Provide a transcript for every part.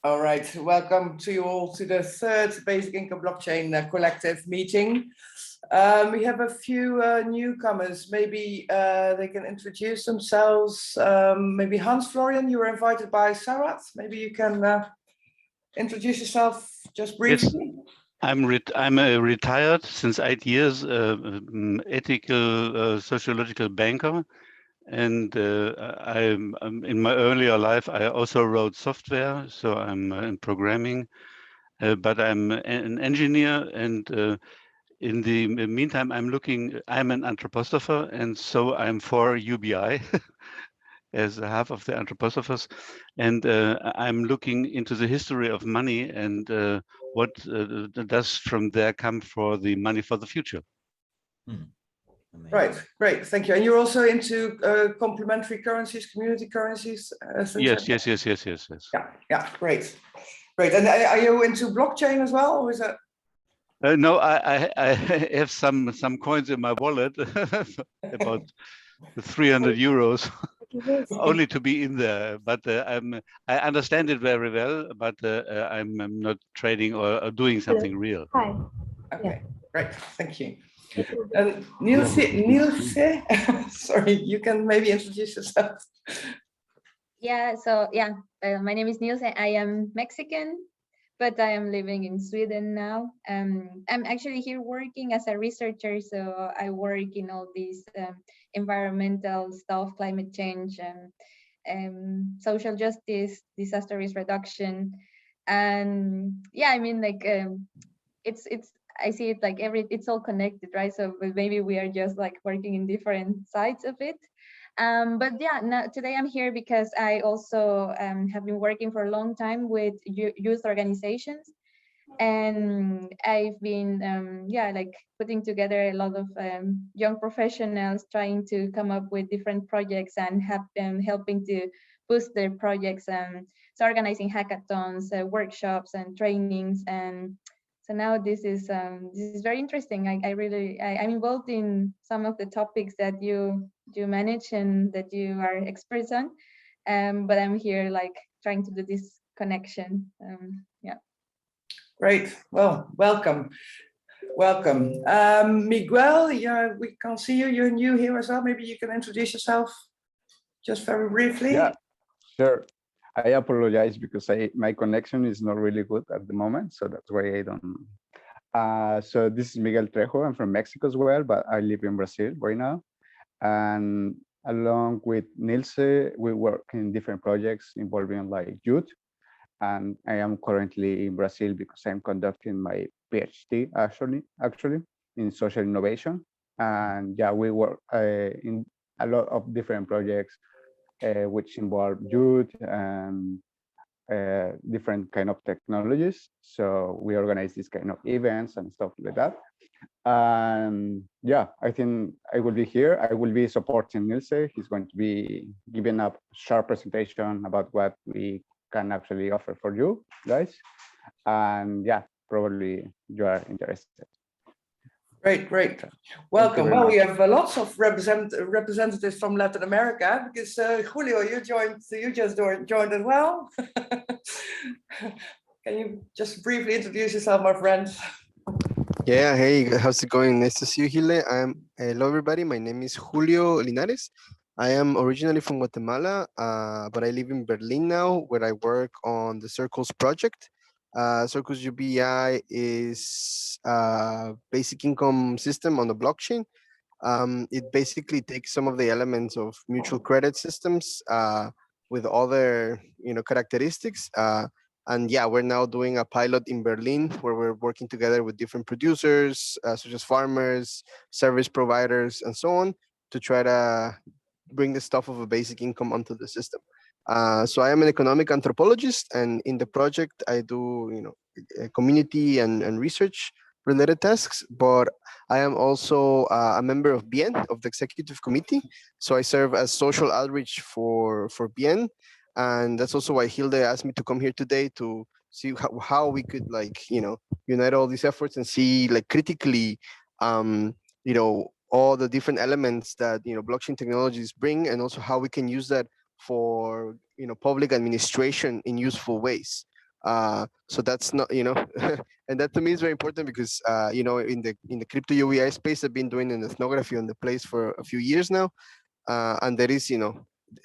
All right, welcome to you all to the third Basic Income Blockchain Collective meeting. We have a few newcomers. Maybe they can introduce themselves. Maybe Hans Florian, you were invited by Sarat. Maybe you can introduce yourself just briefly. Yes. I'm retired since 8 years, ethical sociological banker, and I'm in my earlier life I also wrote software, so I'm in programming, but I'm an engineer, and in the meantime I'm an anthroposopher, and so I'm for UBI as half of the anthroposophers, and I'm looking into the history of money and what does from there come for the money for the future. Right, great, thank you. And you're also into complementary currencies, community currencies? Yes. Yeah, great. And are you into blockchain as well, or is that? No, I have some coins in my wallet, about 300 euros, only to be in there. But I understand it very well, but I'm not trading or doing something real. Hi. Okay, great, thank you. Niels, sorry, you can maybe introduce yourself. Yeah, so my name is Niels. I am Mexican, but I am living in Sweden now. I'm actually here working as a researcher, so I work in all these environmental stuff, climate change, social justice, disaster risk reduction, and yeah, I mean, like it's I see it like it's all connected, right? So maybe we are just like working in different sides of it. But yeah, today I'm here because I also have been working for a long time with youth organizations, and I've been like putting together a lot of young professionals trying to come up with different projects and have them helping to boost their projects, so organizing hackathons, workshops and trainings. And so now this is very interesting. I'm involved in some of the topics that you manage and that you are experts on, but I'm here like trying to do this connection. Yeah. Great. Well, welcome. Miguel, yeah, we can't see you. You're new here as well. Maybe you can introduce yourself just very briefly. Yeah, sure. I apologize because my connection is not really good at the moment, so that's why I don't. So this is Miguel Trejo. I'm from Mexico as well, but I live in Brazil right now. And along with Nilse, we work in different projects involving like youth. And I am currently in Brazil because I'm conducting my PhD actually in social innovation. And yeah, we work in a lot of different projects which involve youth and different kind of technologies. So we organize this kind of events and stuff like that. And yeah, I think I will be here. I will be supporting Nilse. He's going to be giving a sharp presentation about what we can actually offer for you guys. And yeah, probably you are interested. Great. Welcome. Well, we have lots of representatives from Latin America because Julio, you just joined as well. Can you just briefly introduce yourself, my friend? Yeah, hey, how's it going? Nice to see you, Hile. Hello, everybody. My name is Julio Linares. I am originally from Guatemala, but I live in Berlin now, where I work on the Circles project. Circles UBI is a basic income system on the blockchain. It basically takes some of the elements of mutual credit systems with other, characteristics. And yeah, we're now doing a pilot in Berlin where we're working together with different producers, such as farmers, service providers, and so on, to try to bring the stuff of a basic income onto the system. So I am an economic anthropologist, and in the project I do, community and research related tasks, but I am also a member of BIEN, of the executive committee. So I serve as social outreach for BIEN, and that's also why Hilde asked me to come here today to see how we could unite all these efforts and see critically all the different elements that blockchain technologies bring, and also how we can use that for public administration in useful ways. So that's not, and that to me is very important because, in the crypto UBI space, I've been doing an ethnography on the place for a few years now. And there is,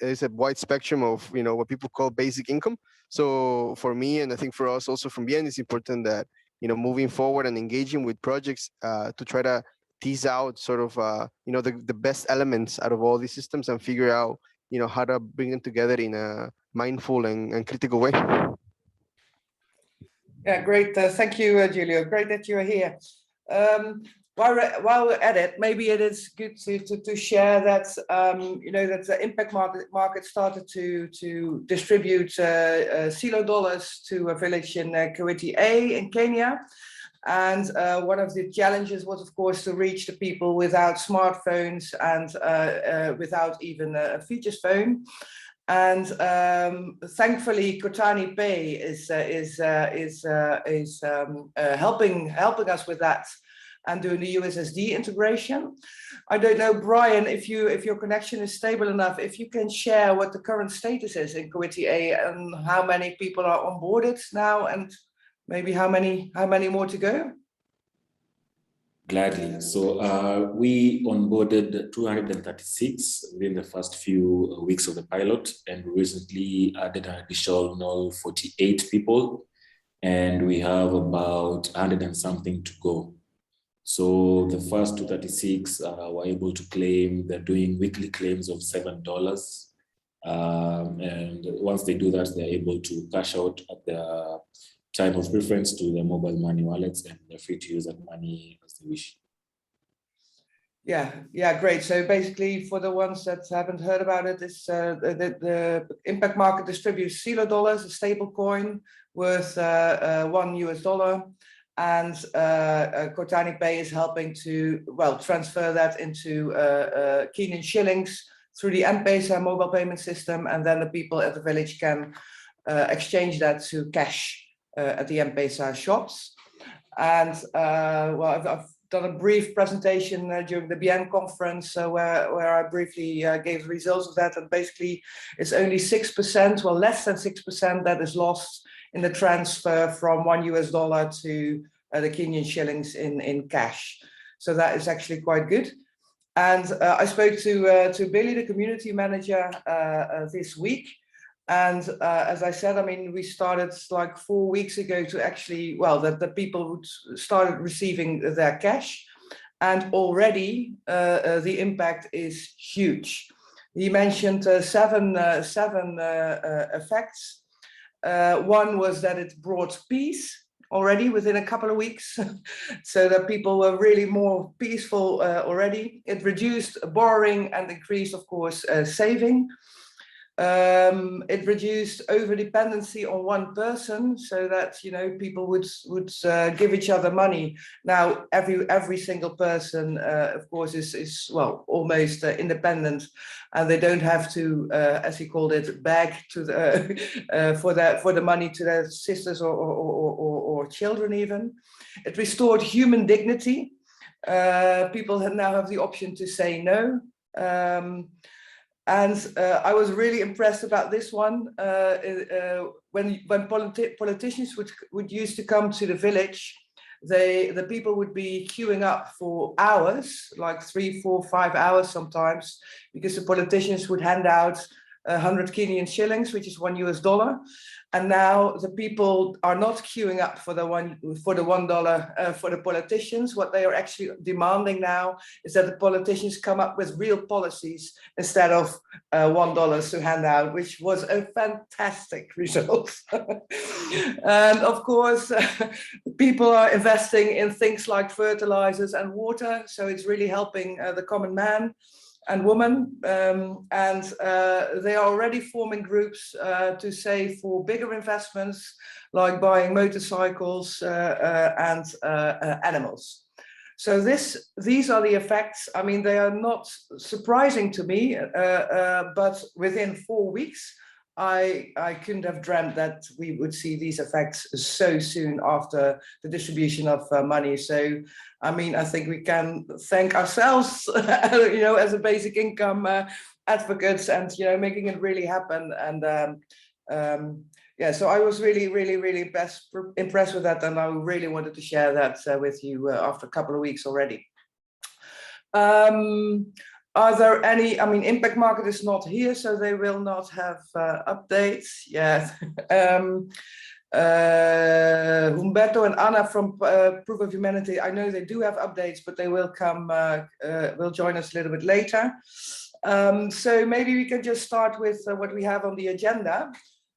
there's a wide spectrum of, what people call basic income. So for me, and I think for us also from BN, it's important that, moving forward and engaging with projects to try to tease out sort of, the best elements out of all these systems and figure out, how to bring them together in a mindful and critical way. Yeah, great. Thank you, Julio. Great that you're here. While we're at it, maybe it is good to share that that the impact market started to distribute silo dollars to a village in Kawiti A in Kenya. And one of the challenges was, of course, to reach the people without smartphones and without even a features phone. And thankfully, Kotani Pay is helping us with that and doing the USSD integration. I don't know, Brian, if your connection is stable enough, if you can share what the current status is in Kawiti A and how many people are onboarded now, and maybe how many more to go? Gladly. So we onboarded 236 within the first few weeks of the pilot, and recently added an additional 48 people, and we have about 100 and something to go. So the first 236 were able to claim, they're doing weekly claims of $7. And once they do that, they're able to cash out at the time of preference to their mobile money wallets, and they're free to use that money as they wish. Yeah, great. So basically, for the ones that haven't heard about it, it's the impact market distributes silo dollars, a stable coin worth $1, and Kotani Pay is helping to transfer that into Kenyan shillings through the M-Pesa mobile payment system, and then the people at the village can exchange that to cash at the M-Pesa shops. And I've done a brief presentation during the BN conference where I briefly gave the results of that, and basically it's only 6%, well, less than 6% that is lost in the transfer from $1 to the Kenyan shillings in cash. So that is actually quite good. And I spoke to Billy, the community manager, this week. And as I said, I mean, we started like 4 weeks ago to actually, that the people started receiving their cash, and already the impact is huge. He mentioned seven effects. One was that it brought peace already within a couple of weeks, so that people were really more peaceful already. It reduced borrowing and increased, of course, saving. It reduced over-dependency on one person, so that people would give each other money. Now every single person, of course, is almost independent, and they don't have to, as he called it, beg to the for the money to their sisters or children even. It restored human dignity. People now have the option to say no. And I was really impressed about this one. When politicians would used to come to the village, the people would be queuing up for hours, like 3, 4, 5 hours sometimes, because the politicians would hand out 100 Kenyan shillings, which is $1. And now the people are not queuing up for the $1 for the politicians. What they are actually demanding now is that the politicians come up with real policies instead of $1 to hand out, which was a fantastic result. And of course, people are investing in things like fertilizers and water, so it's really helping the common man and woman, and they are already forming groups to save for bigger investments, like buying motorcycles and animals. So these are the effects. I mean, they are not surprising to me, but within 4 weeks, I couldn't have dreamt that we would see these effects so soon after the distribution of money. So, I mean, I think we can thank ourselves, as a basic income advocates, and making it really happen. And Yeah, so I was really, really, really impressed with that, and I really wanted to share that with you after a couple of weeks already. Are there any, I mean, Impact Market is not here, so they will not have updates yet. Humberto and Anna from Proof of Humanity, I know they do have updates, but they will come, will join us a little bit later. So maybe we can just start with what we have on the agenda.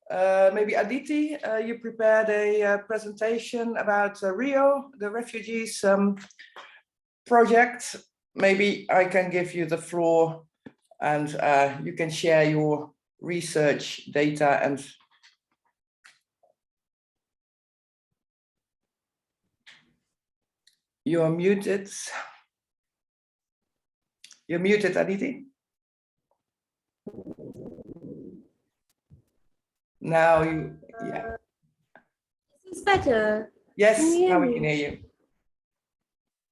Maybe Aditi, you prepared a presentation about Rio, the refugees project. Maybe I can give you the floor and you can share your research data and you're muted. You're muted, Aditi. Now you, yeah. Is this better? Yes, Can you hear now we me? can hear you.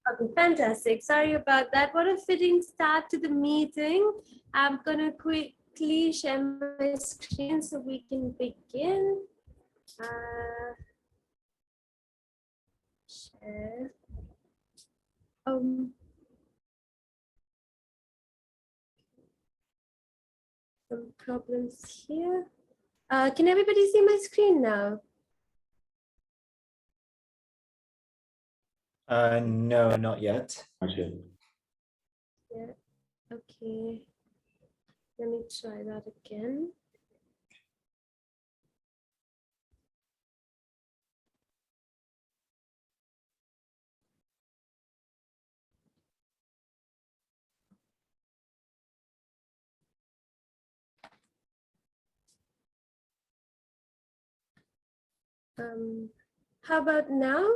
Okay, fantastic. Sorry about that. What a fitting start to the meeting. I'm gonna quickly share my screen so we can begin. Share. Some problems here. Can everybody see my screen now? No, not yet. Okay. Yeah. Okay. Let me try that again. How about now?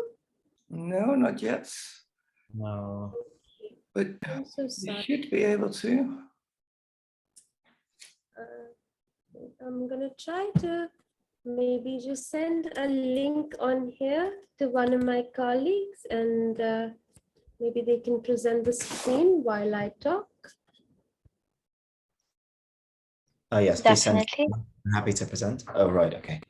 No, not yet. No. But I'm so you sorry. should be able to. I'm gonna try to maybe just send a link on here to one of my colleagues and maybe they can present the screen while I talk. Oh yes, please send. Definitely. I'm happy to present. Oh right, okay.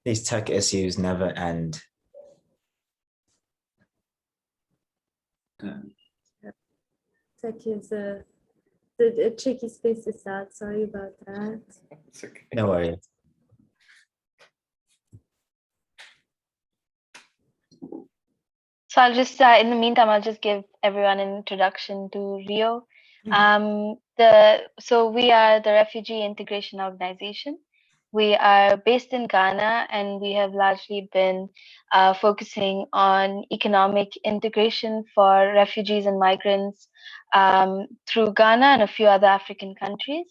These tech issues never end. Tech is a tricky space to start. Sorry about that. It's okay. No worries. So I'll just, in the meantime, I'll just give everyone an introduction to Rio. So we are the Refugee Integration Organization. We are based in Ghana, and we have largely been focusing on economic integration for refugees and migrants through Ghana and a few other African countries.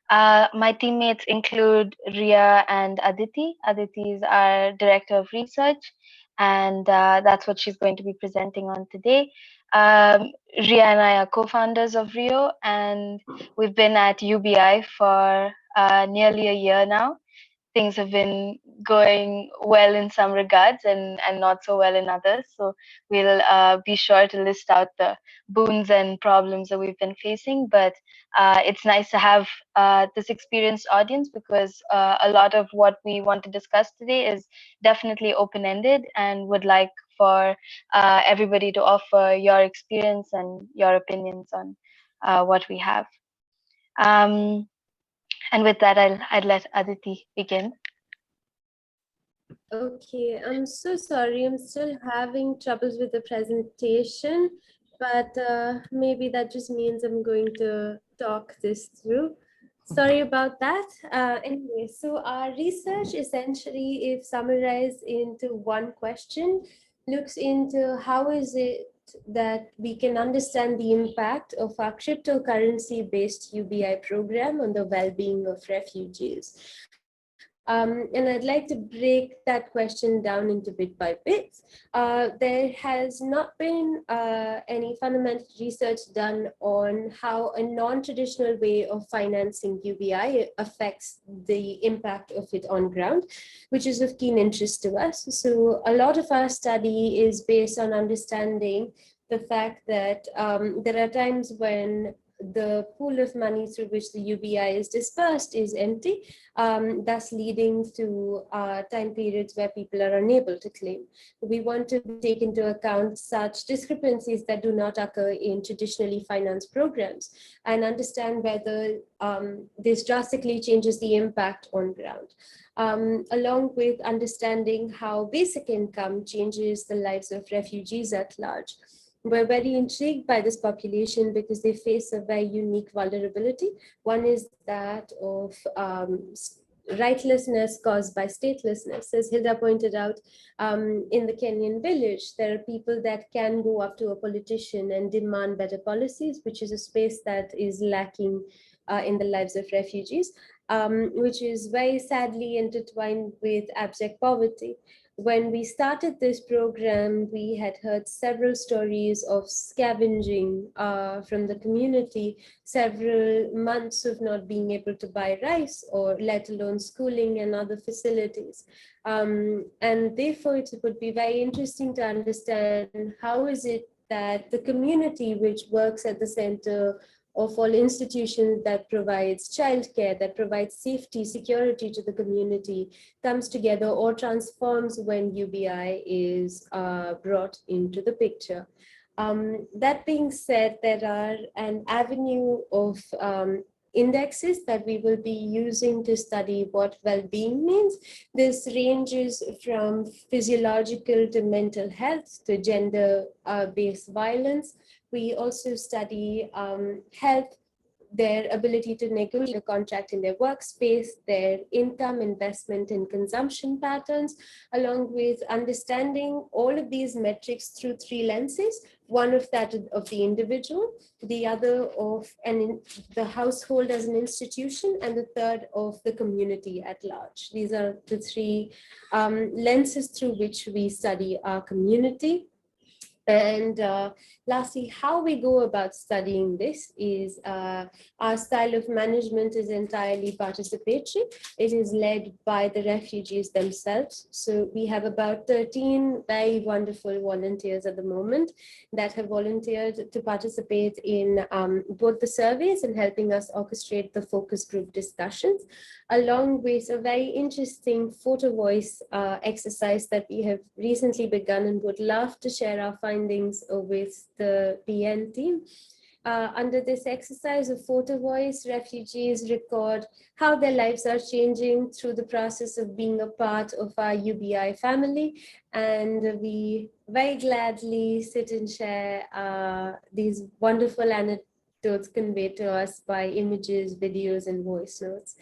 My teammates include Ria and Aditi. Aditi is our Director of Research, and that's what she's going to be presenting on today. Ria and I are co-founders of Rio, and we've been at UBI for nearly a year now. Things have been going well in some regards and not so well in others. So we'll be sure to list out the boons and problems that we've been facing. But it's nice to have this experienced audience because a lot of what we want to discuss today is definitely open-ended and would like for everybody to offer your experience and your opinions on what we have. And with that, I'd let Aditi begin. Okay, I'm so sorry. I'm still having troubles with the presentation, but maybe that just means I'm going to talk this through. Sorry about that. Anyway, so our research essentially, if summarized into one question, looks into how is it that we can understand the impact of our cryptocurrency-based UBI program on the well-being of refugees. And I'd like to break that question down into bit by bit. There has not been any fundamental research done on how a non-traditional way of financing UBI affects the impact of it on ground, which is of keen interest to us. So a lot of our study is based on understanding the fact that there are times when the pool of money through which the UBI is dispersed is empty, thus leading to time periods where people are unable to claim. We want to take into account such discrepancies that do not occur in traditionally financed programs and understand whether this drastically changes the impact on ground. Along with understanding how basic income changes the lives of refugees at large. We're very intrigued by this population because they face a very unique vulnerability. One is that of rightlessness caused by statelessness. As Hilda pointed out, in the Kenyan village, there are people that can go up to a politician and demand better policies, which is a space that is lacking in the lives of refugees, which is very sadly intertwined with abject poverty. When we started this program, we had heard several stories of scavenging from the community, several months of not being able to buy rice or let alone schooling and other facilities. And therefore, it would be very interesting to understand how is it that the community which works at the center of all institutions that provides childcare, that provides safety, security to the community, comes together or transforms when UBI is brought into the picture. That being said, there are an avenue of indexes that we will be using to study what well-being means. This ranges from physiological to mental health to gender-based violence. We also study health, their ability to negotiate a contract in their workspace, their income, investment, and consumption patterns, along with understanding all of these metrics through three lenses. One of that of the individual, the other of the household as an institution, and the third of the community at large. These are the three lenses through which we study our community. And lastly, how we go about studying this is our style of management is entirely participatory. It is led by the refugees themselves. So we have about 13 very wonderful volunteers at the moment that have volunteered to participate in both the surveys and helping us orchestrate the focus group discussions, along with a very interesting photo voice exercise that we have recently begun and would love to share our findings with the PN team. Under this exercise of photo voice, refugees record how their lives are changing through the process of being a part of our UBI family. And we very gladly sit and share these wonderful anecdotes conveyed to us by images, videos, and voice notes.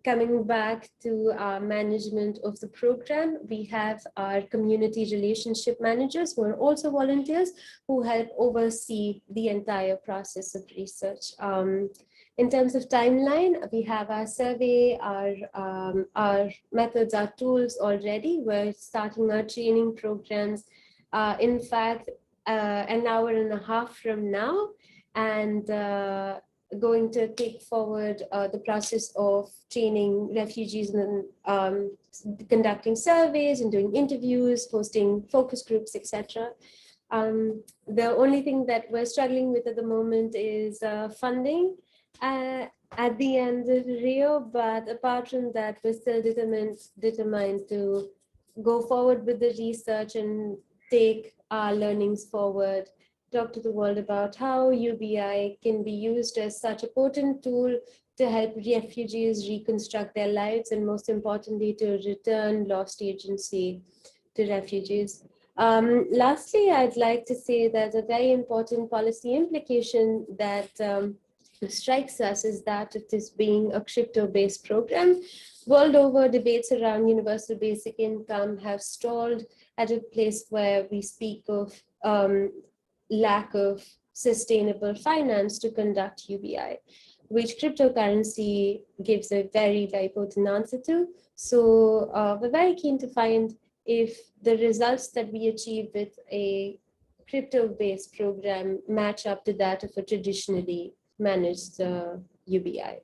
Coming back to our management of the program, we have our community relationship managers who are also volunteers who help oversee the entire process of research. In terms of timeline, we have our survey, our methods, our tools already. We're starting our training programs, in fact, an hour and a half from now, and going to take forward the process of training refugees and conducting surveys and doing interviews, hosting focus groups, etc. The only thing that we're struggling with at the moment is funding at the end of Rio, but apart from that, we're still determined to go forward with the research and take our learnings forward, talk to the world about how UBI can be used as such a potent tool to help refugees reconstruct their lives and, most importantly, to return lost agency to refugees. Lastly, I'd like to say that a very important policy implication that strikes us is that of this being a crypto-based program. World over, debates around universal basic income have stalled at a place where we speak of lack of sustainable finance to conduct UBI, which cryptocurrency gives a very, very potent answer to. So we're very keen to find if the results that we achieve with a crypto-based program match up to that of a traditionally managed UBI.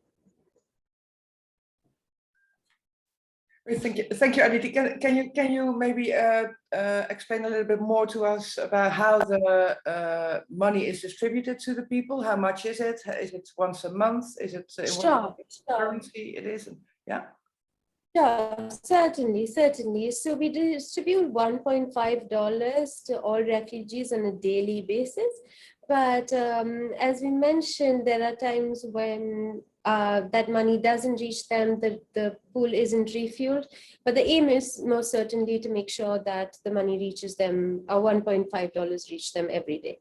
Thank you, Aditi. Can you maybe explain a little bit more to us about how the money is distributed to the people? How much is it? Is it once a month? Is it in what currency it is? Yeah. Sure, certainly. So we distribute $1.5 to all refugees on a daily basis. But as we mentioned, there are times when that money doesn't reach them, the pool isn't refueled. But the aim is most certainly to make sure that the money reaches them, $1.5 reach them every day.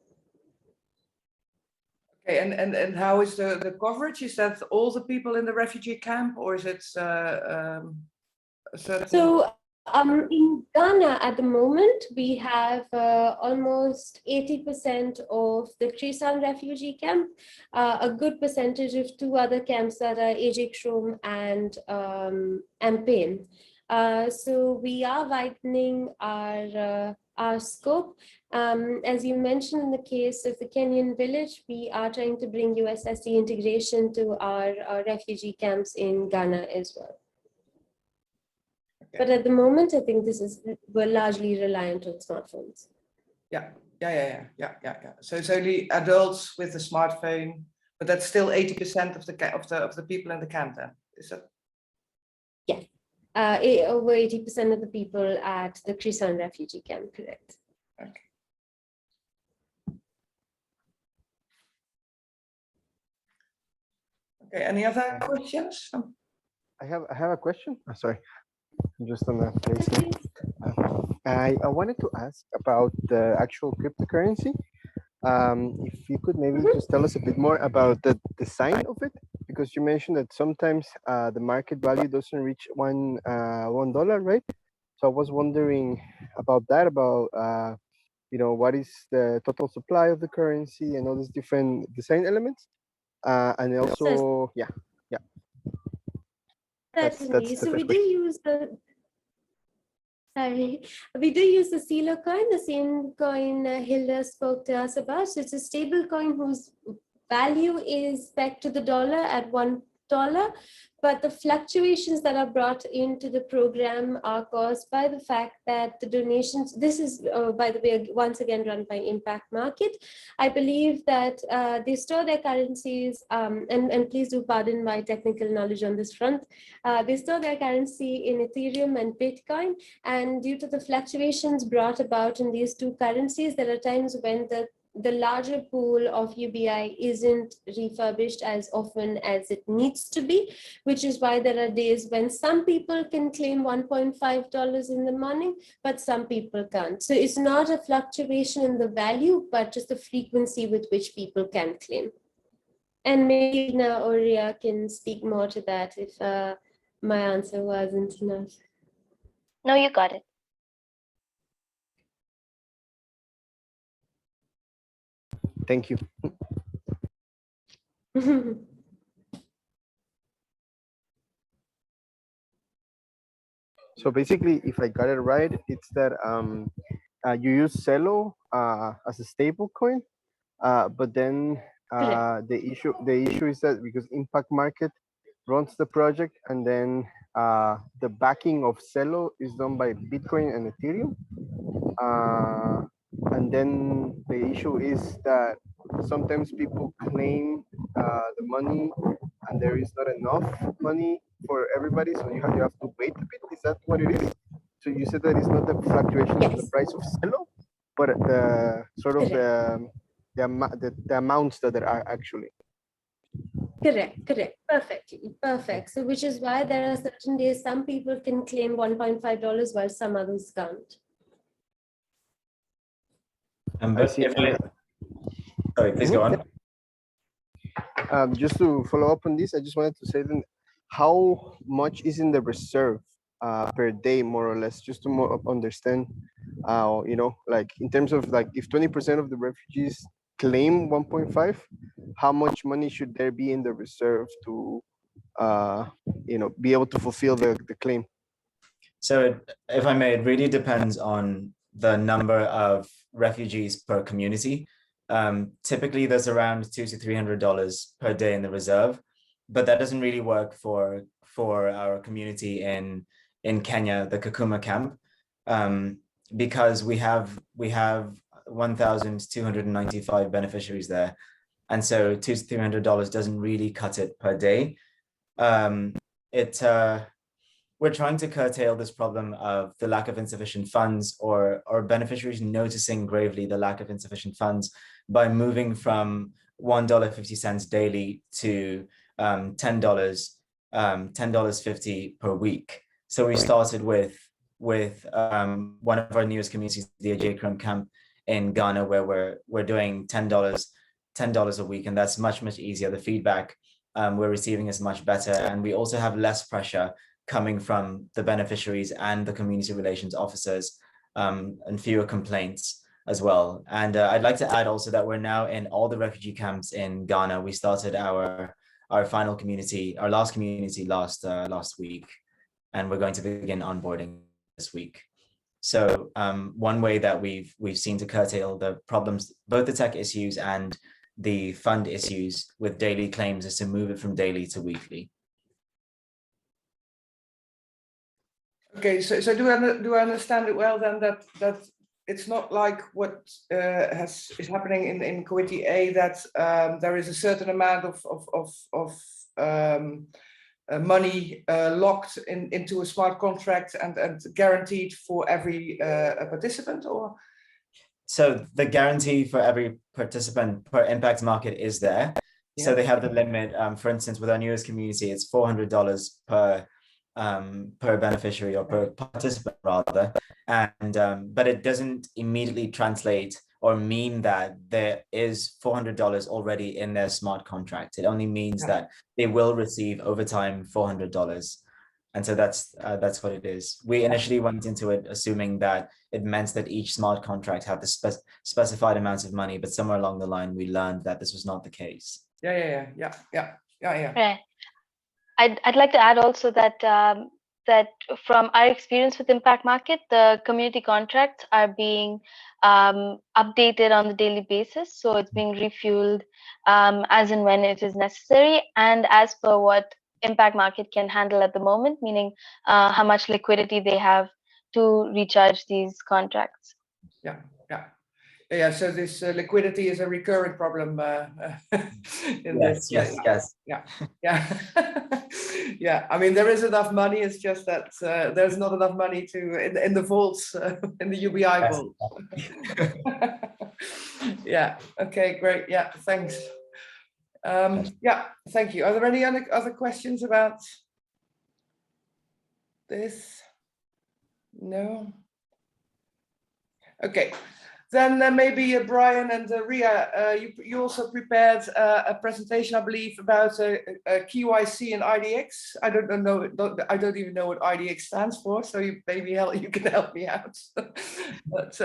Okay, and how is the coverage? Is that all the people in the refugee camp, or is it a certain? So in Ghana at the moment, we have almost 80% of the Krisan refugee camp, a good percentage of two other camps that are Ejekshom and Pain. So we are widening our scope. As you mentioned in the case of the Kenyan village, we are trying to bring USSD integration to our refugee camps in Ghana as well. But at the moment, I think we're largely reliant on smartphones. Yeah. So it's only adults with a smartphone, but that's still 80% of the people in the camp. Then is that? Yeah, over 80% of the people at the Krisan refugee camp, correct? Okay. Okay. Any other questions? I have a question. Oh, sorry, I'm just on the place now. I wanted to ask about the actual cryptocurrency. If you could maybe just tell us a bit more about the design of it, because you mentioned that sometimes the market value doesn't reach $1, right? So I was wondering about that, about what is the total supply of the currency and all these different design elements, and also Certainly. So we do use we do use the CELO coin, the same coin Hilda spoke to us about. So it's a stable coin whose value is pegged to the dollar at $1. But the fluctuations that are brought into the program are caused by the fact that the donations, this is, by the way, once again run by Impact Market. I believe that they store their currencies, and please do pardon my technical knowledge on this front. They store their currency in Ethereum and Bitcoin. And due to the fluctuations brought about in these two currencies, there are times when the larger pool of UBI isn't refurbished as often as it needs to be, which is why there are days when some people can claim $1.5 in the morning, but some people can't. So it's not a fluctuation in the value, but just the frequency with which people can claim. And maybe Ina or Ria can speak more to that if my answer wasn't enough. No, you got it. Thank you. So basically, if I got it right, it's that you use Celo as a stable coin, but then the issue is that because Impact Market runs the project, and then the backing of Celo is done by Bitcoin and Ethereum. And then the issue is that sometimes people claim the money and there is not enough money for everybody, so you have to wait a bit. Is that what it is? So you said that it's not the fluctuation of the price of Celo, but the sort of the amounts that there are actually. Correct. Perfect. So which is why there are certain days some people can claim $1.5 while some others can't. But sorry, please go on. Just to follow up on this, I just wanted to say then, how much is in the reserve per day, more or less, just to more understand, like in terms of like if 20% of the refugees claim 1.5, how much money should there be in the reserve to, be able to fulfill the claim? So if I may, it really depends on the number of refugees per community. Typically there's around $200 to $300 per day in the reserve, but that doesn't really work for our community in in Kenya, the Kakuma camp, because we have 1,295 beneficiaries there. And so $200 to $300 doesn't really cut it per day. We're trying to curtail this problem of the lack of insufficient funds or beneficiaries noticing gravely the lack of insufficient funds by moving from $1.50 daily to $10.50 per week. So we started with one of our newest communities, the Ajay camp in Ghana, where we're doing $10 a week, and that's much easier. The feedback we're receiving is much better, and we also have less pressure coming from the beneficiaries and the community relations officers, and fewer complaints as well. And I'd like to add also that we're now in all the refugee camps in Ghana. We started our final community, our last community last week, and we're going to begin onboarding this week. So one way that we've seen to curtail the problems, both the tech issues and the fund issues with daily claims, is to move it from daily to weekly. Okay, so do I understand it well then that it's not like what is happening in Committee A, that there is a certain amount of money locked into a smart contract and guaranteed for every participant, or? So the guarantee for every participant per impact market is there. Yeah. So they have the limit. For instance, with our newest community, it's $400 per beneficiary or per participant rather, and but it doesn't immediately translate or mean that there is $400 already in their smart contract. It only means that they will receive over time $400, and so that's what it is. We initially went into it assuming that it meant that each smart contract had the specified amounts of money, but somewhere along the line we learned that this was not the case. Yeah. Right. I'd like to add also that that from our experience with Impact Market, the community contracts are being updated on the daily basis. So it's being refueled as and when it is necessary, and as per what Impact Market can handle at the moment, meaning how much liquidity they have to recharge these contracts. Yeah, so this liquidity is a recurring problem in this. Yes. Yeah, I mean, there is enough money, it's just that there's not enough money in the vaults, in the UBI vault. Yeah, okay, great, yeah, thanks. Yeah, thank you. Are there any other questions about this? No? Okay. Then maybe Brian and Ria, you also prepared a presentation, I believe, about KYC and IDX. I don't even know what IDX stands for, so you can help me out. But,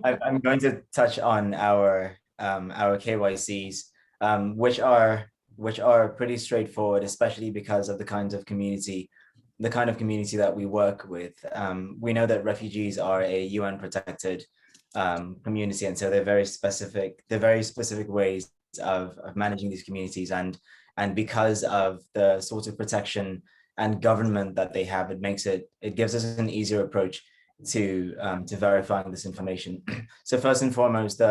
I'm going to touch on our KYCs, which are pretty straightforward, especially because of the kind of community that we work with. We know that refugees are a UN protected community, and so they're very specific ways of managing these communities, and because of the sort of protection and government that they have, it gives us an easier approach to verifying this information. So first and foremost,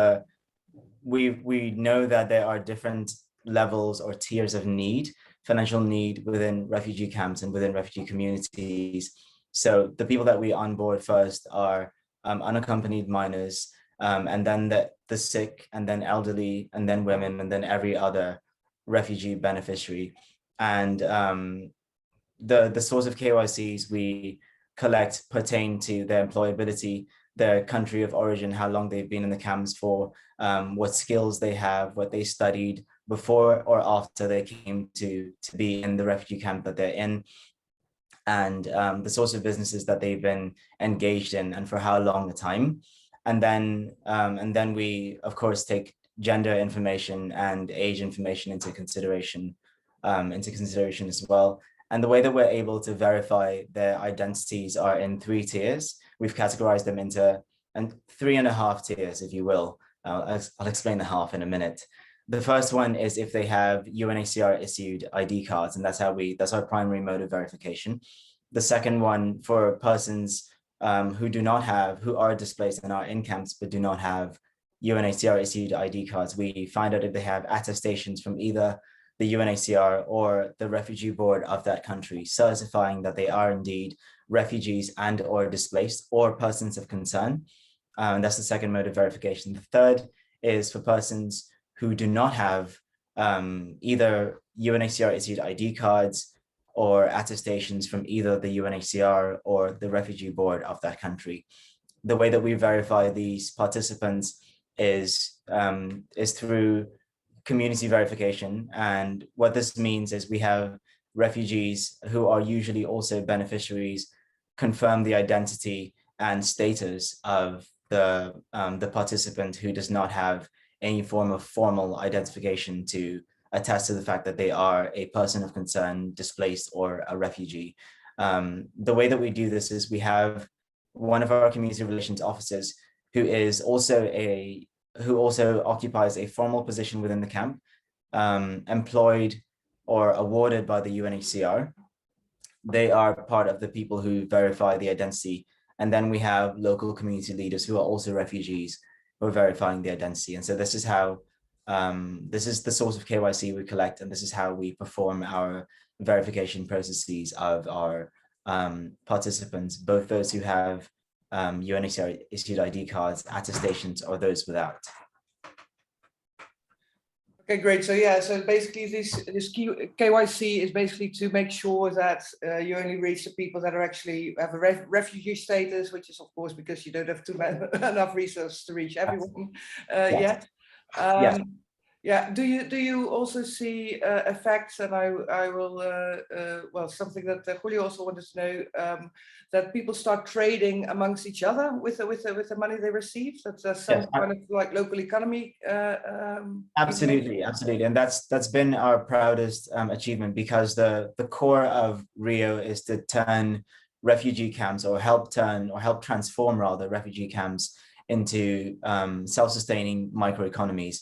we know that there are different levels or tiers of financial need within refugee camps and within refugee communities. So the people that we onboard first are unaccompanied minors, and then the sick, and then elderly, and then women, and then every other refugee beneficiary. And the source of KYCs we collect pertain to their employability, their country of origin, how long they've been in the camps for, what skills they have, what they studied before or after they came to be in the refugee camp that they're in, and the sorts of businesses that they've been engaged in and for how long a time. And then we, of course, take gender information and age information into consideration as well. And the way that we're able to verify their identities are in 3 tiers. We've categorized them into 3.5 tiers, if you will. I'll explain the half in a minute. The first one is if they have UNHCR issued ID cards, and that's our primary mode of verification. The second one for persons who are displaced and are in camps but do not have UNHCR issued ID cards. We find out if they have attestations from either the UNHCR or the refugee board of that country, certifying that they are indeed refugees and or displaced or persons of concern. That's the second mode of verification. The third is for persons who do not have either UNHCR issued ID cards or attestations from either the UNHCR or the refugee board of that country. The way that we verify these participants is through community verification. And what this means is we have refugees who are usually also beneficiaries confirm the identity and status of the participant who does not have any form of formal identification to attest to the fact that they are a person of concern, displaced, or a refugee. The way that we do this is we have one of our community relations officers who also occupies a formal position within the camp, employed or awarded by the UNHCR. They are part of the people who verify the identity. And then we have local community leaders who are also refugees who are verifying the identity. And so this is how, this is the source of KYC we collect, and this is how we perform our verification processes of our participants, both those who have UNHCR issued ID cards, attestations, or those without. Okay, great. So yeah, so basically this KYC is basically to make sure that you only reach the people that are actually have a refugee status, which is of course because you don't have enough resources to reach everyone yet. Yes. Yeah. Do you also see effects? And I will well, something that Julio also wanted to know, that people start trading amongst each other with the money they receive. That's some kind of like local economy. Absolutely, absolutely, and that's been our proudest achievement, because the core of Rio is to turn refugee camps, or help transform rather refugee camps into self-sustaining microeconomies.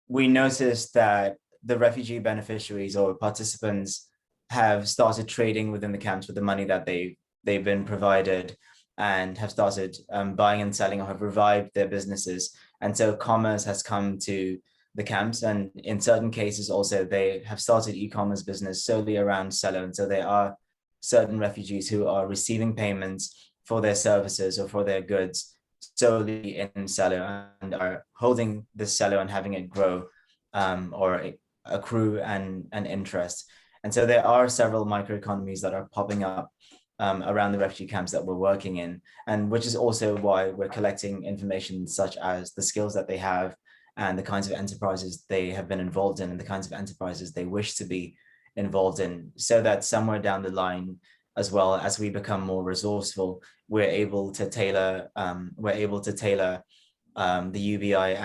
We noticed that the refugee beneficiaries or participants have started trading within the camps with the money that they've been provided, and have started buying and selling, or have revived their businesses. And so commerce has come to the camps, and in certain cases also they have started e-commerce business solely around Cello. And so there are certain refugees who are receiving payments for their services or for their goods solely in Cello, and are holding this Cello and having it grow or accrue an interest. And so there are several microeconomies that are popping up around the refugee camps that we're working in, and which is also why we're collecting information such as the skills that they have, and the kinds of enterprises they have been involved in, and the kinds of enterprises they wish to be involved in, so that somewhere down the line, as well as we become more resourceful, we're able to tailor the UBI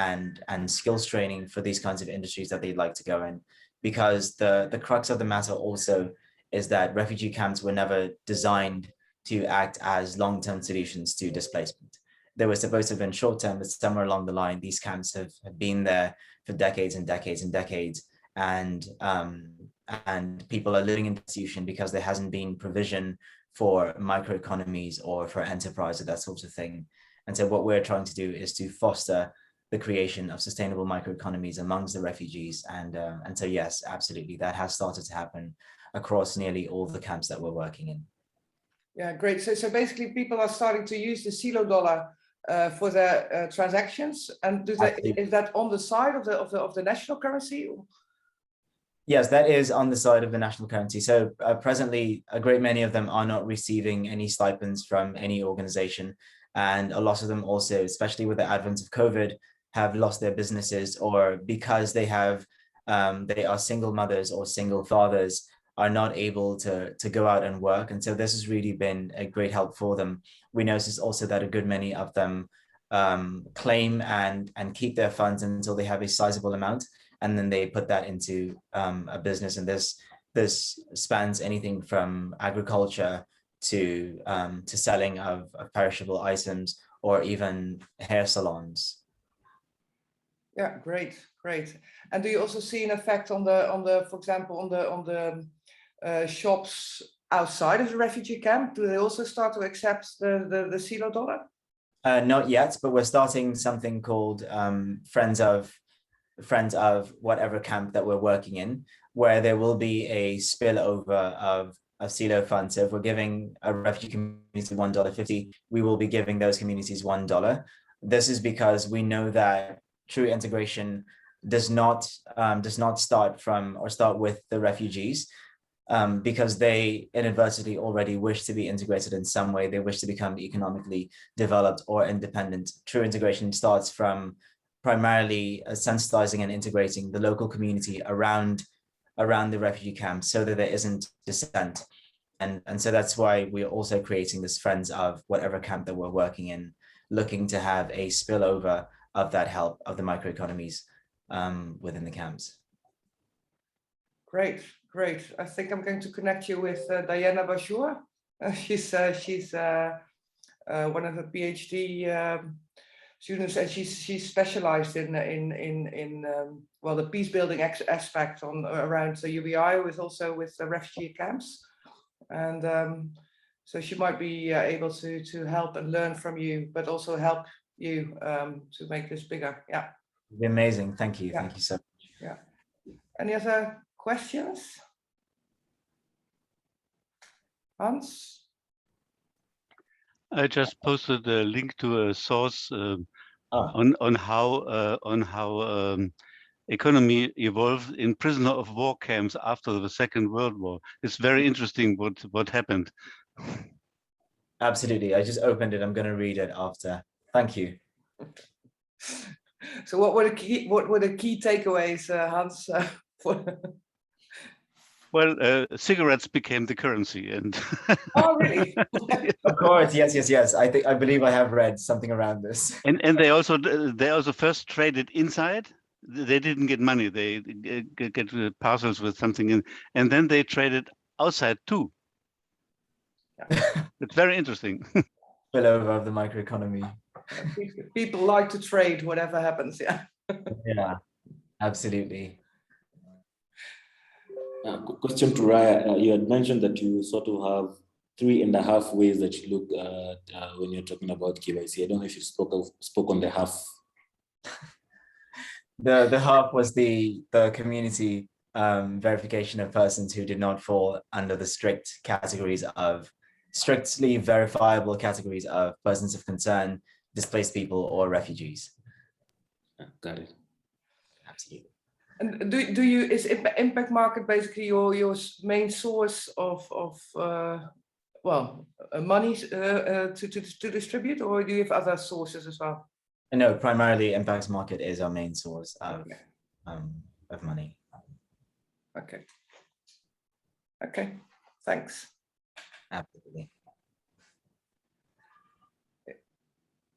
and skills training for these kinds of industries that they'd like to go in. Because the crux of the matter also is that refugee camps were never designed to act as long-term solutions to displacement. They were supposed to have been short-term, but somewhere along the line, these camps have been there for decades and decades and decades. And people are living in destitution because there hasn't been provision for microeconomies or for enterprise or that sort of thing. And so what we're trying to do is to foster the creation of sustainable microeconomies amongst the refugees. And so, yes, absolutely, that has started to happen across nearly all the camps that we're working in. Yeah, great. So basically people are starting to use the Silo dollar for their transactions. And is that on the side of the national currency? Yes, that is on the side of the national currency. So presently, a great many of them are not receiving any stipends from any organization. And a lot of them also, especially with the advent of COVID, have lost their businesses, or because they are single mothers or single fathers, are not able to go out and work. And so this has really been a great help for them. We noticed also that a good many of them claim and keep their funds until they have a sizable amount, and then they put that into a business. And this spans anything from agriculture to selling of perishable items, or even hair salons. Yeah, great, great. And do you also see an effect on the, for example, on the shops outside of the refugee camp? Do they also start to accept the $0 dollar? Not yet, but we're starting something called Friends of whatever camp that we're working in, where there will be a spillover of CELO funds. So if we're giving a refugee community $1.50, we will be giving those communities $1. This is because we know that true integration does not start with the refugees, because they inadvertently already wish to be integrated in some way. They wish to become economically developed or independent. True integration starts from primarily sensitizing and integrating the local community around the refugee camp so that there isn't dissent. And so that's why we're also creating this Friends of whatever camp that we're working in, looking to have a spillover of that help of the microeconomies within the camps. Great, great. I think I'm going to connect you with Diana Bajour. She's one of the PhD students, and she's specialized in well, the peace building aspect around the UBI, with the refugee camps, and so she might be able to help and learn from you, but also help you to make this bigger. Yeah. Amazing. Thank you. Yeah. Thank you so much. Yeah. Any other questions? Hans? I just posted a link to a source on how economy evolved in prisoner of war camps after the Second World War. It's very interesting what happened. Absolutely. I just opened it. I'm going to read it after. Thank you. So what were the key takeaways, Hans? Well, cigarettes became the currency, and oh, really? Of course, yes. I believe I have read something around this. And they also first traded inside. They didn't get money. They get parcels with something in, and then they traded outside too. It's very interesting. Spillover of the microeconomy. People like to trade, whatever happens. Yeah. Yeah, absolutely. Question to Raya. You had mentioned that you sort of have 3.5 ways that you look at when you're talking about KYC. I don't know if you spoke on the half. The half was the community verification of persons who did not fall under the strictly verifiable categories of persons of concern, displaced people, or refugees. Got it. Absolutely. And is impact market basically your main source of money to distribute, or do you have other sources as well? No, primarily impact market is our main source of money. Okay. Okay. Thanks. Absolutely.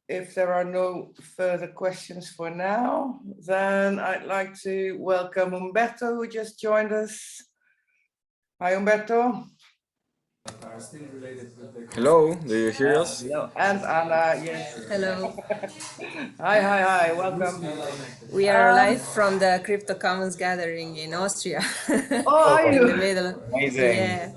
If there are no further questions for now, then I'd like to welcome Umberto, who just joined us. Hi, Umberto. Hello, do you hear us? Hello. And Anna, yes. Hello. Hi, welcome. We are live from the Crypto Commons gathering in Austria. Oh, are you? In the middle. Amazing.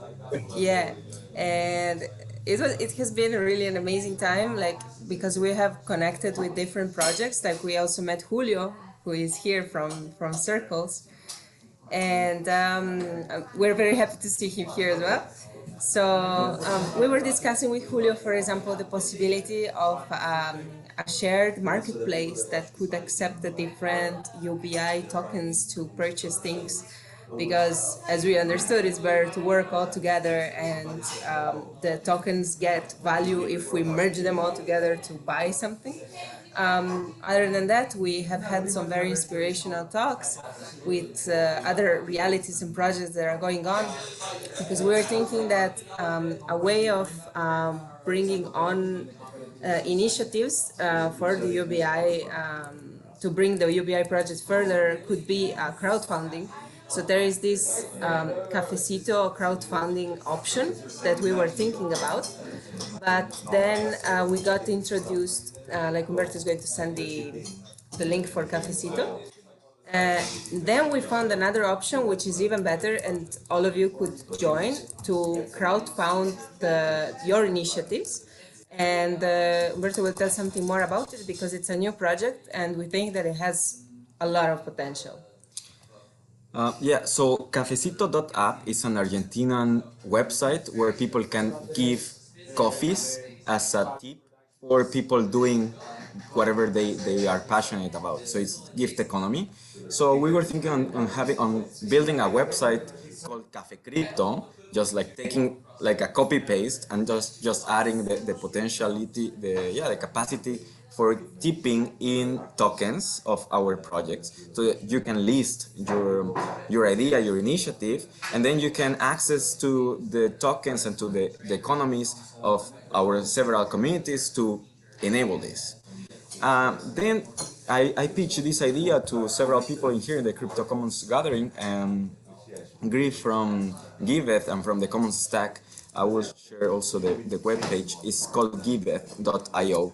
Yeah. And it has been really an amazing time, like, because we have connected with different projects. Like, we also met Julio, who is here from Circles, and we're very happy to see him here as well. So we were discussing with Julio, for example, the possibility of a shared marketplace that could accept the different UBI tokens to purchase things, because as we understood, it's better to work all together, and the tokens get value if we merge them all together to buy something. Other than that, we have had some very inspirational talks with other realities and projects that are going on, because we were thinking that a way of bringing on initiatives for the UBI, to bring the UBI project further, could be crowdfunding. So there is this Cafecito crowdfunding option that we were thinking about, but then we got introduced, like Humberto is going to send the the link for Cafecito. Then we found another option, which is even better, and all of you could join to crowdfund your initiatives. And Umberto will tell something more about it because it's a new project and we think that it has a lot of potential. Yeah, so cafecito.app is an Argentinian website where people can give coffees as a tip for people doing whatever they are passionate about. So it's gift economy. So we were thinking on building a website called Cafe Crypto, just like taking like a copy paste and just adding the potentiality, the capacity for tipping in tokens of our projects, so that you can list your idea, your initiative, and then you can access to the tokens and to the economies of our several communities to enable this. Then I pitched this idea to several people in here in the Crypto Commons gathering, and Griff from Giveth and from the Commons Stack, I will share also the webpage. It's called giveth.io.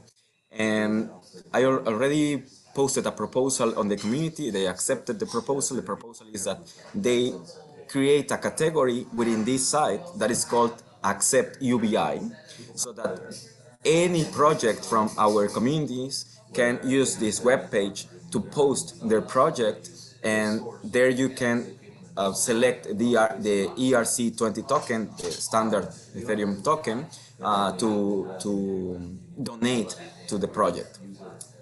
And I already posted a proposal on the community. They accepted the proposal. The proposal is that they create a category within this site that is called Accept UBI, so that any project from our communities can use this web page to post their project, and there you can select the ERC20 token, the standard Ethereum token, to donate to the project.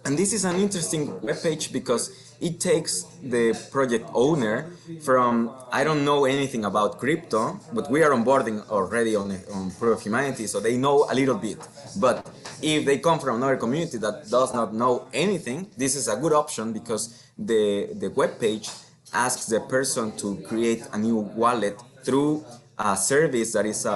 And this is an interesting webpage because it takes the project owner from, I don't know anything about crypto, but we are onboarding already on Proof of Humanity, so they know a little bit. But if they come from another community that does not know anything, this is a good option because the webpage asks the person to create a new wallet through a service that is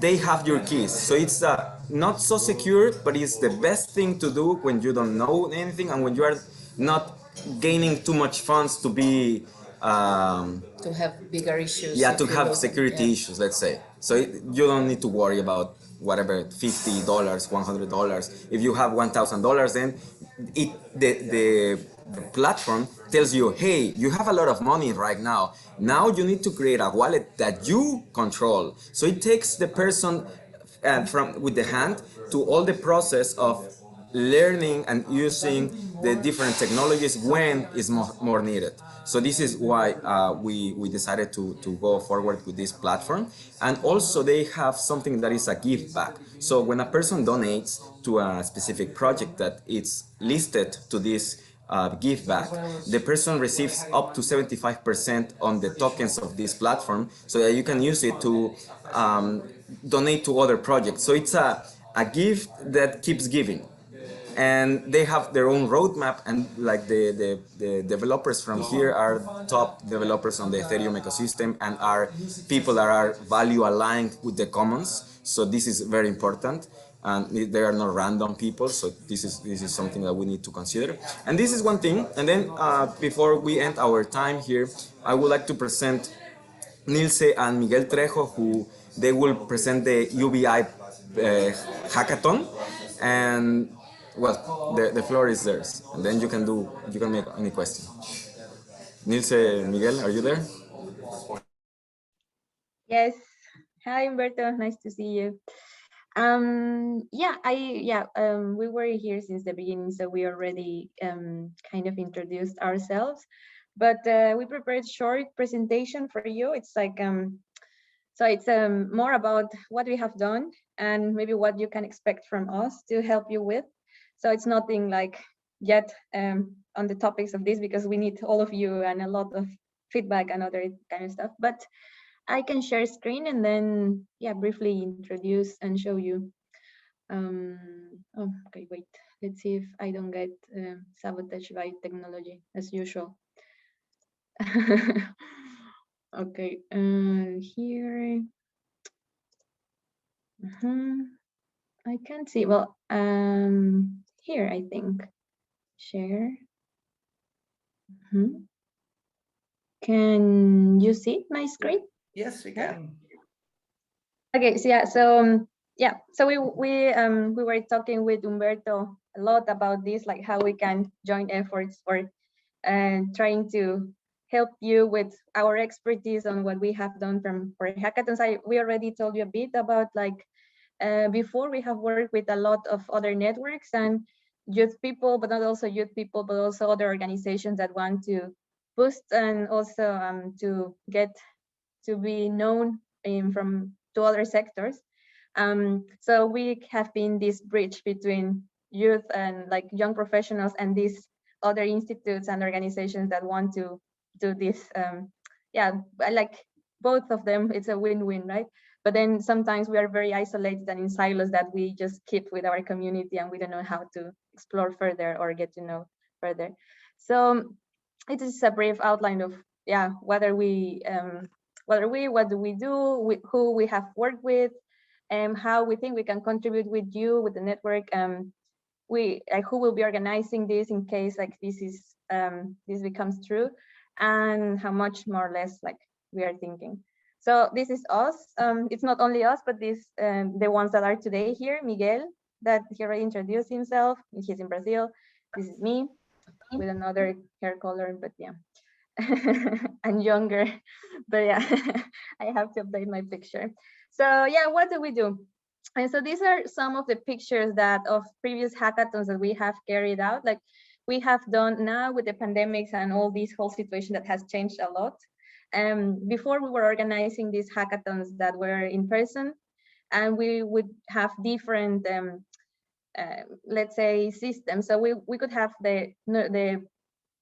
they have your keys, so it's not so secure, but it's the best thing to do when you don't know anything and when you are not gaining too much funds to be To have bigger issues. yeah, to have security issues, let's say. So you don't need to worry about whatever, $50, $100. If you have $1,000, then the platform tells you, hey, you have a lot of money right now. Now you need to create a wallet that you control. So it takes the person from with the hand to all the process of learning and using the different technologies when is more needed. So this is why we decided to go forward with this platform. And also they have something that is a give back. So when a person donates to a specific project that it's listed to this give back, the person receives up to 75% on the tokens of this platform, so that you can use it to donate to other projects. So it's a gift that keeps giving. And they have their own roadmap, and like the developers from here are top developers on the Ethereum ecosystem and are people that are value aligned with the commons. So this is very important, and they are not random people. So this is something that we need to consider. And this is one thing. And then before we end our time here, I would like to present Nilce and Miguel Trejo, who they will present the UBI hackathon. And well, the floor is theirs, and then you can make any question. Nilce, Miguel, are you there? Yes. Hi, Humberto. Nice to see you. We were here since the beginning, so we already kind of introduced ourselves, but we prepared short presentation for you. It's like so it's more about what we have done and maybe what you can expect from us to help you with. So it's nothing like yet on the topics of this, because we need all of you and a lot of feedback and other kind of stuff. But I can share screen and then briefly introduce and show you. Okay, wait. Let's see if I don't get sabotaged by technology as usual. Okay, here. I can't see. Well, here I think. Share. Can you see my screen? Yes, we can. Okay, so yeah, so we were talking with Humberto a lot about this, like how we can join efforts for trying to help you with our expertise on what we have done for hackathons. We already told you a bit about like before we have worked with a lot of other networks and youth people, but not also youth people, but also other organizations that want to boost and also to get to be known from to other sectors. So we have been this bridge between youth and like young professionals and these other institutes and organizations that want to do this. Yeah, I like both of them. It's a win-win, right? But then sometimes we are very isolated and in silos that we just keep with our community and we don't know how to explore further or get to know further. So it is a brief outline of what do we do, who we have worked with, and how we think we can contribute with you, with the network. Who will be organizing this in case like this becomes true, and how much more or less like we are thinking. So this is us. It's not only us, but the ones that are today here. Miguel, that he already introduced himself. He's in Brazil. This is me with another hair color, but yeah. And younger, but yeah, I have to update my picture. So yeah, what do we do? And so these are some of the pictures that of previous hackathons that we have carried out. Like we have done now with the pandemics and all this whole situation that has changed a lot. Before we were organizing these hackathons that were in person, and we would have different let's say systems. So we could have the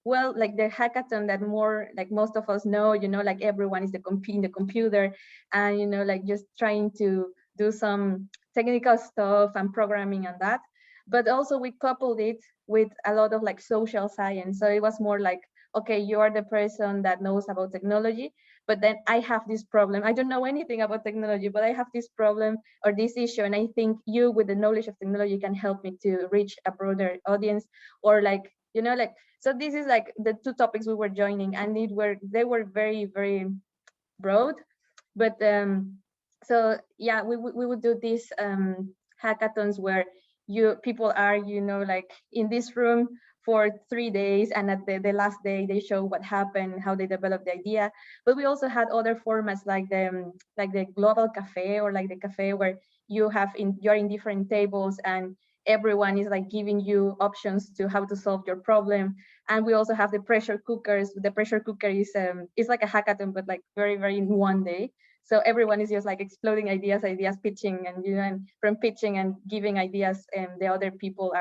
like the hackathon that more like most of us know, like everyone is in the computer and, like just trying to do some technical stuff and programming and that. But also we coupled it with a lot of like social science. So it was more like, okay, you are the person that knows about technology, but then I have this problem. I don't know anything about technology, but I have this problem or this issue. And I think you with the knowledge of technology can help me to reach a broader audience, or like, so this is like the two topics we were joining, and they were very, very broad. But so yeah, we would do these hackathons where people are, like in this room for 3 days, and at the last day they show what happened, how they developed the idea. But we also had other formats like the global cafe, or like the cafe where you're in different tables and everyone is like giving you options to how to solve your problem. And we also have the pressure cookers. The pressure cooker is like a hackathon, but like very, very in one day. So everyone is just like exploding ideas, pitching, and and from pitching and giving ideas, and the other people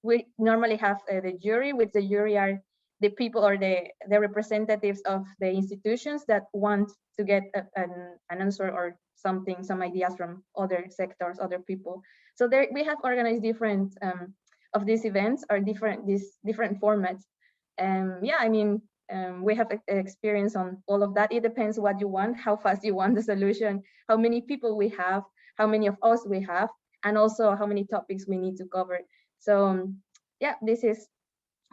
we normally have the jury, which the jury are the people or the representatives of the institutions that want to get an answer or something, some ideas from other sectors, other people. So there we have organized different of these events, or these different formats. Yeah, I mean, we have experience on all of that. It depends what you want, how fast you want the solution, how many people we have, how many of us we have, and also how many topics we need to cover. So yeah, this is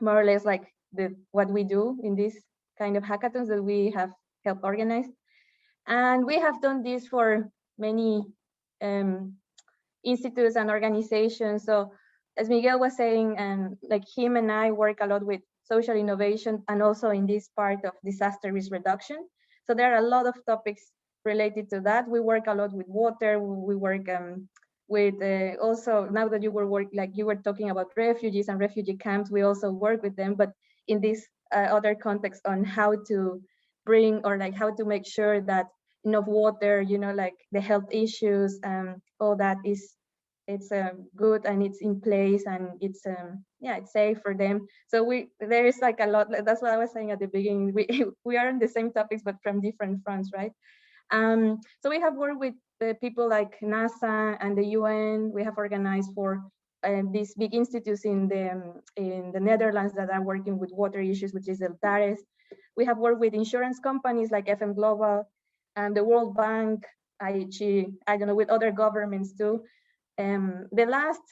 more or less like what we do in this kind of hackathons that we have helped organize. And we have done this for many institutes and organizations. So as Miguel was saying, and like him and I work a lot with social innovation and also in this part of disaster risk reduction. So there are a lot of topics related to that. We work a lot with water. We work with also, now that you were talking about refugees and refugee camps, we also work with them, but in this other context on how to bring, or like how to make sure that enough water, like the health issues, all that it's good and it's in place, and it's it's safe for them. So there is like a lot. That's what I was saying at the beginning. We are on the same topics but from different fronts, right? So we have worked with people like NASA and the UN. We have organized for these big institutes in the Netherlands that are working with water issues, which is El Tares. We have worked with insurance companies like FM Global and the World Bank, IHE, I don't know, with other governments too. The last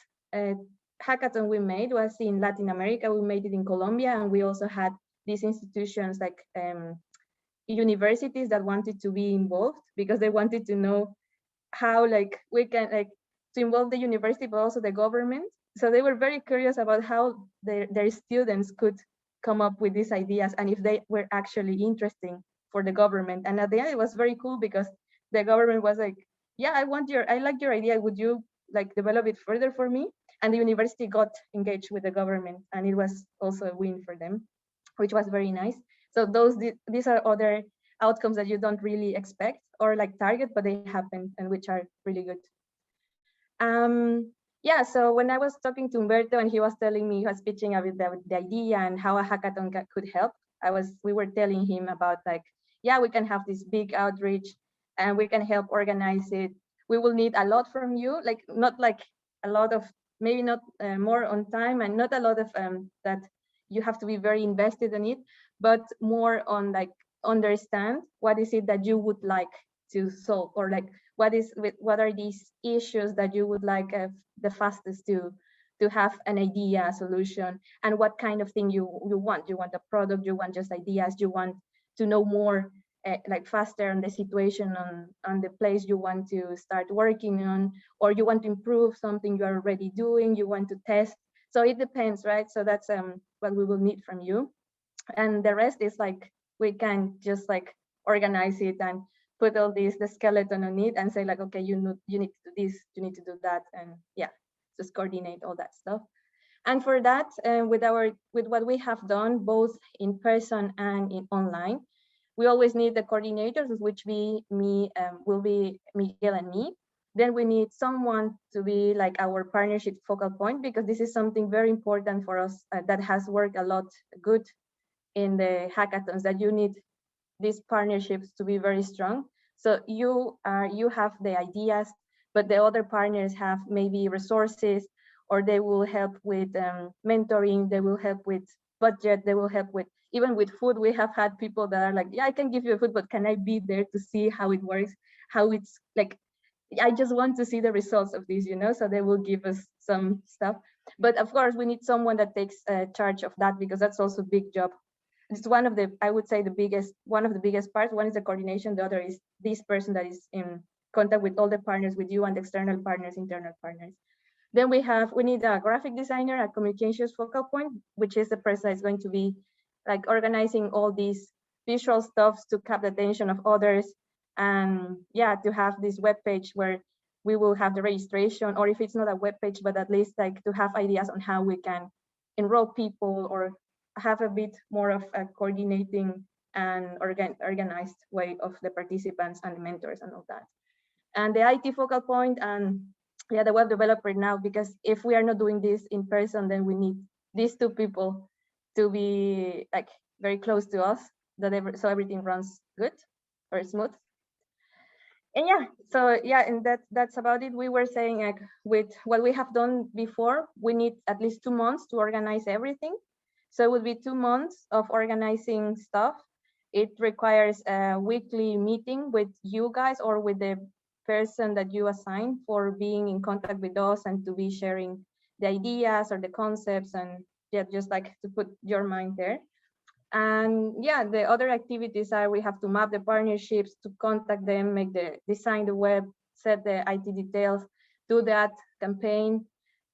hackathon we made was in Latin America. We made it in Colombia, and we also had these institutions like universities that wanted to be involved because they wanted to know how like we can like to involve the university, but also the government. So they were very curious about how their students could come up with these ideas and if they were actually interesting for the government. And at the end, it was very cool because the government was like, yeah, I like your idea. Would you like develop it further for me? And the university got engaged with the government, and it was also a win for them, which was very nice. So these are other outcomes that you don't really expect or like target, but they happen and which are really good. Yeah, so when I was talking to Humberto and he was telling me, he was pitching about the idea and how a hackathon could help, we were telling him about like, yeah, we can have this big outreach and we can help organize it. We will need a lot from you, like not like a lot of, maybe not more on time and not a lot of that you have to be very invested in it, but more on like understand what is it that you would like to solve, or like what are these issues that you would like the fastest to have an idea, a solution, and what kind of thing you want. You want a product, you want just ideas, you want to know more like faster on the situation, on the place you want to start working on, or you want to improve something you are already doing, you want to test. So it depends, right? So that's what we will need from you. And the rest is like, we can just like organize it and put all the skeleton on it and say like, okay, you need to do this, you need to do that, and yeah, just coordinate all that stuff. And for that, with what we have done both in person and in online, we always need the coordinators, which will be Miguel and me. Then we need someone to be like our partnership focal point, because this is something very important for us that has worked a lot good in the hackathons, that you need these partnerships to be very strong. So you have the ideas, but the other partners have maybe resources, or they will help with mentoring, they will help with budget, they will help with even with food. We have had people that are like, yeah, I can give you food, but can I be there to see how it works, how it's like, I just want to see the results of this, so they will give us some stuff. But of course, we need someone that takes charge of that, because that's also a big job. It's one of the, I would say, one of the biggest parts. One is the coordination, the other is this person that is in contact with all the partners, with you and external partners, internal partners. Then we need a graphic designer, a communications focal point, which is the person that's going to be like organizing all these visual stuffs to capture the attention of others. And yeah, to have this web page where we will have the registration, or if it's not a web page, but at least like to have ideas on how we can enroll people, or have a bit more of a coordinating and organized way of the participants and the mentors and all that. And the IT focal point, and yeah, the web developer now, because if we are not doing this in person, then we need these two people to be like very close to us, so everything runs good or smooth. And yeah, so yeah, and that's about it. We were saying like, with what we have done before, we need at least 2 months to organize everything. So it would be 2 months of organizing stuff. It requires a weekly meeting with you guys, or with the person that you assign for being in contact with us and to be sharing the ideas or the concepts, and yeah, just like to put your mind there. And yeah, the other activities are, we have to map the partnerships, to contact them, design the web, set the IT details, do that campaign,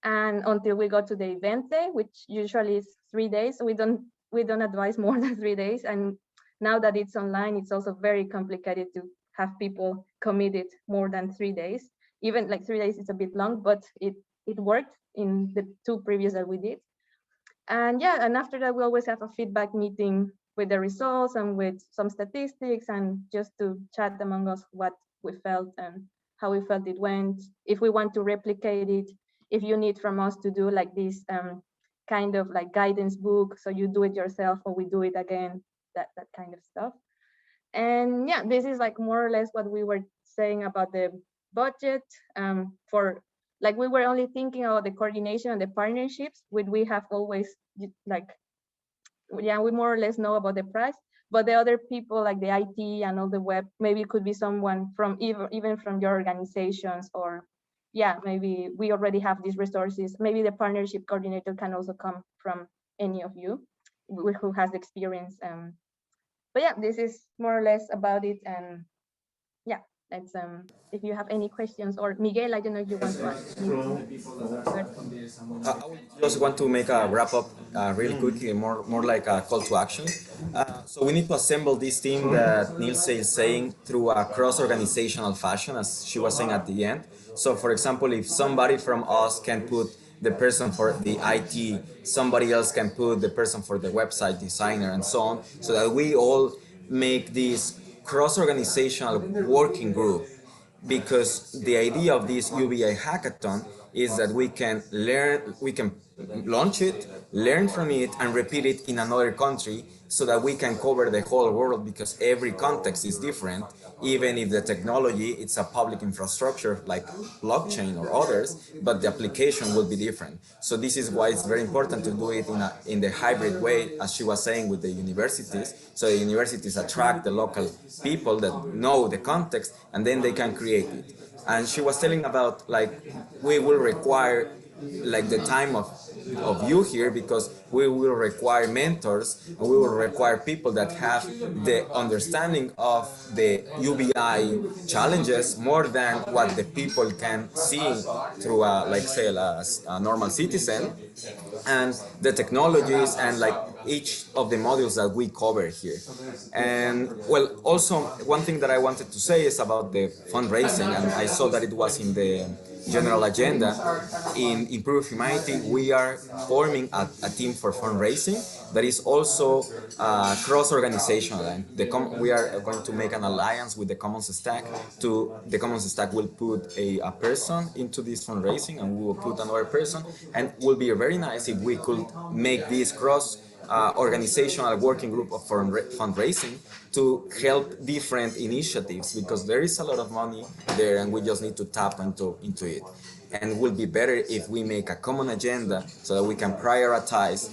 and until we go to the event day, which usually is 3 days. We don't advise more than 3 days. And now that it's online, it's also very complicated to have people committed more than 3 days. Even like 3 days is a bit long, but it worked in the 2 previous that we did. And yeah, and after that, we always have a feedback meeting with the results and with some statistics, and just to chat among us what we felt and how we felt it went, if we want to replicate it, if you need from us to do like this kind of like guidance book, so you do it yourself or we do it again, that kind of stuff. And yeah, this is like more or less what we were saying about the budget. For like, we were only thinking about the coordination and the partnerships, which we have always like, yeah, we more or less know about the price, but the other people like the IT and all the web, maybe it could be someone from even from your organizations, or yeah, maybe we already have these resources. Maybe the partnership coordinator can also come from any of you who has experience. But yeah, this is more or less about it. And yeah, let's if you have any questions, or Miguel, I don't know if you want to ask anything first. I would just want to make a wrap up really quickly, more like a call to action. So we need to assemble this team that Nilce is saying through a cross-organizational fashion, as she was saying at the end. So for example, if somebody from us can put the person for the IT, somebody else can put the person for the website designer and so on, so that we all make this cross-organizational working group, because the idea of this UBI hackathon is that we can learn, we can launch it, learn from it, and repeat it in another country, so that we can cover the whole world, because every context is different. Even if the technology, it's a public infrastructure like blockchain or others, but the application will be different. So this is why it's very important to do it in the hybrid way, as she was saying, with the universities. So the universities attract the local people that know the context, and then they can create it. And she was telling about, like, we will require like the time of you here, because we will require mentors, and we will require people that have the understanding of the UBI challenges more than what the people can see through like say a normal citizen, and the technologies, and like each of the modules that we cover here. And well, also one thing that I wanted to say is about the fundraising, and I saw that it was in the general agenda. In Improve Humanity, we are forming a team for fundraising that is also cross-organizational, and we are going to make an alliance with the Commons Stack. The Commons Stack will put a person into this fundraising, and we will put another person, and it will be very nice if we could make this organizational working group of fundraising to help different initiatives, because there is a lot of money there, and we just need to tap into it. And it will be better if we make a common agenda, so that we can prioritize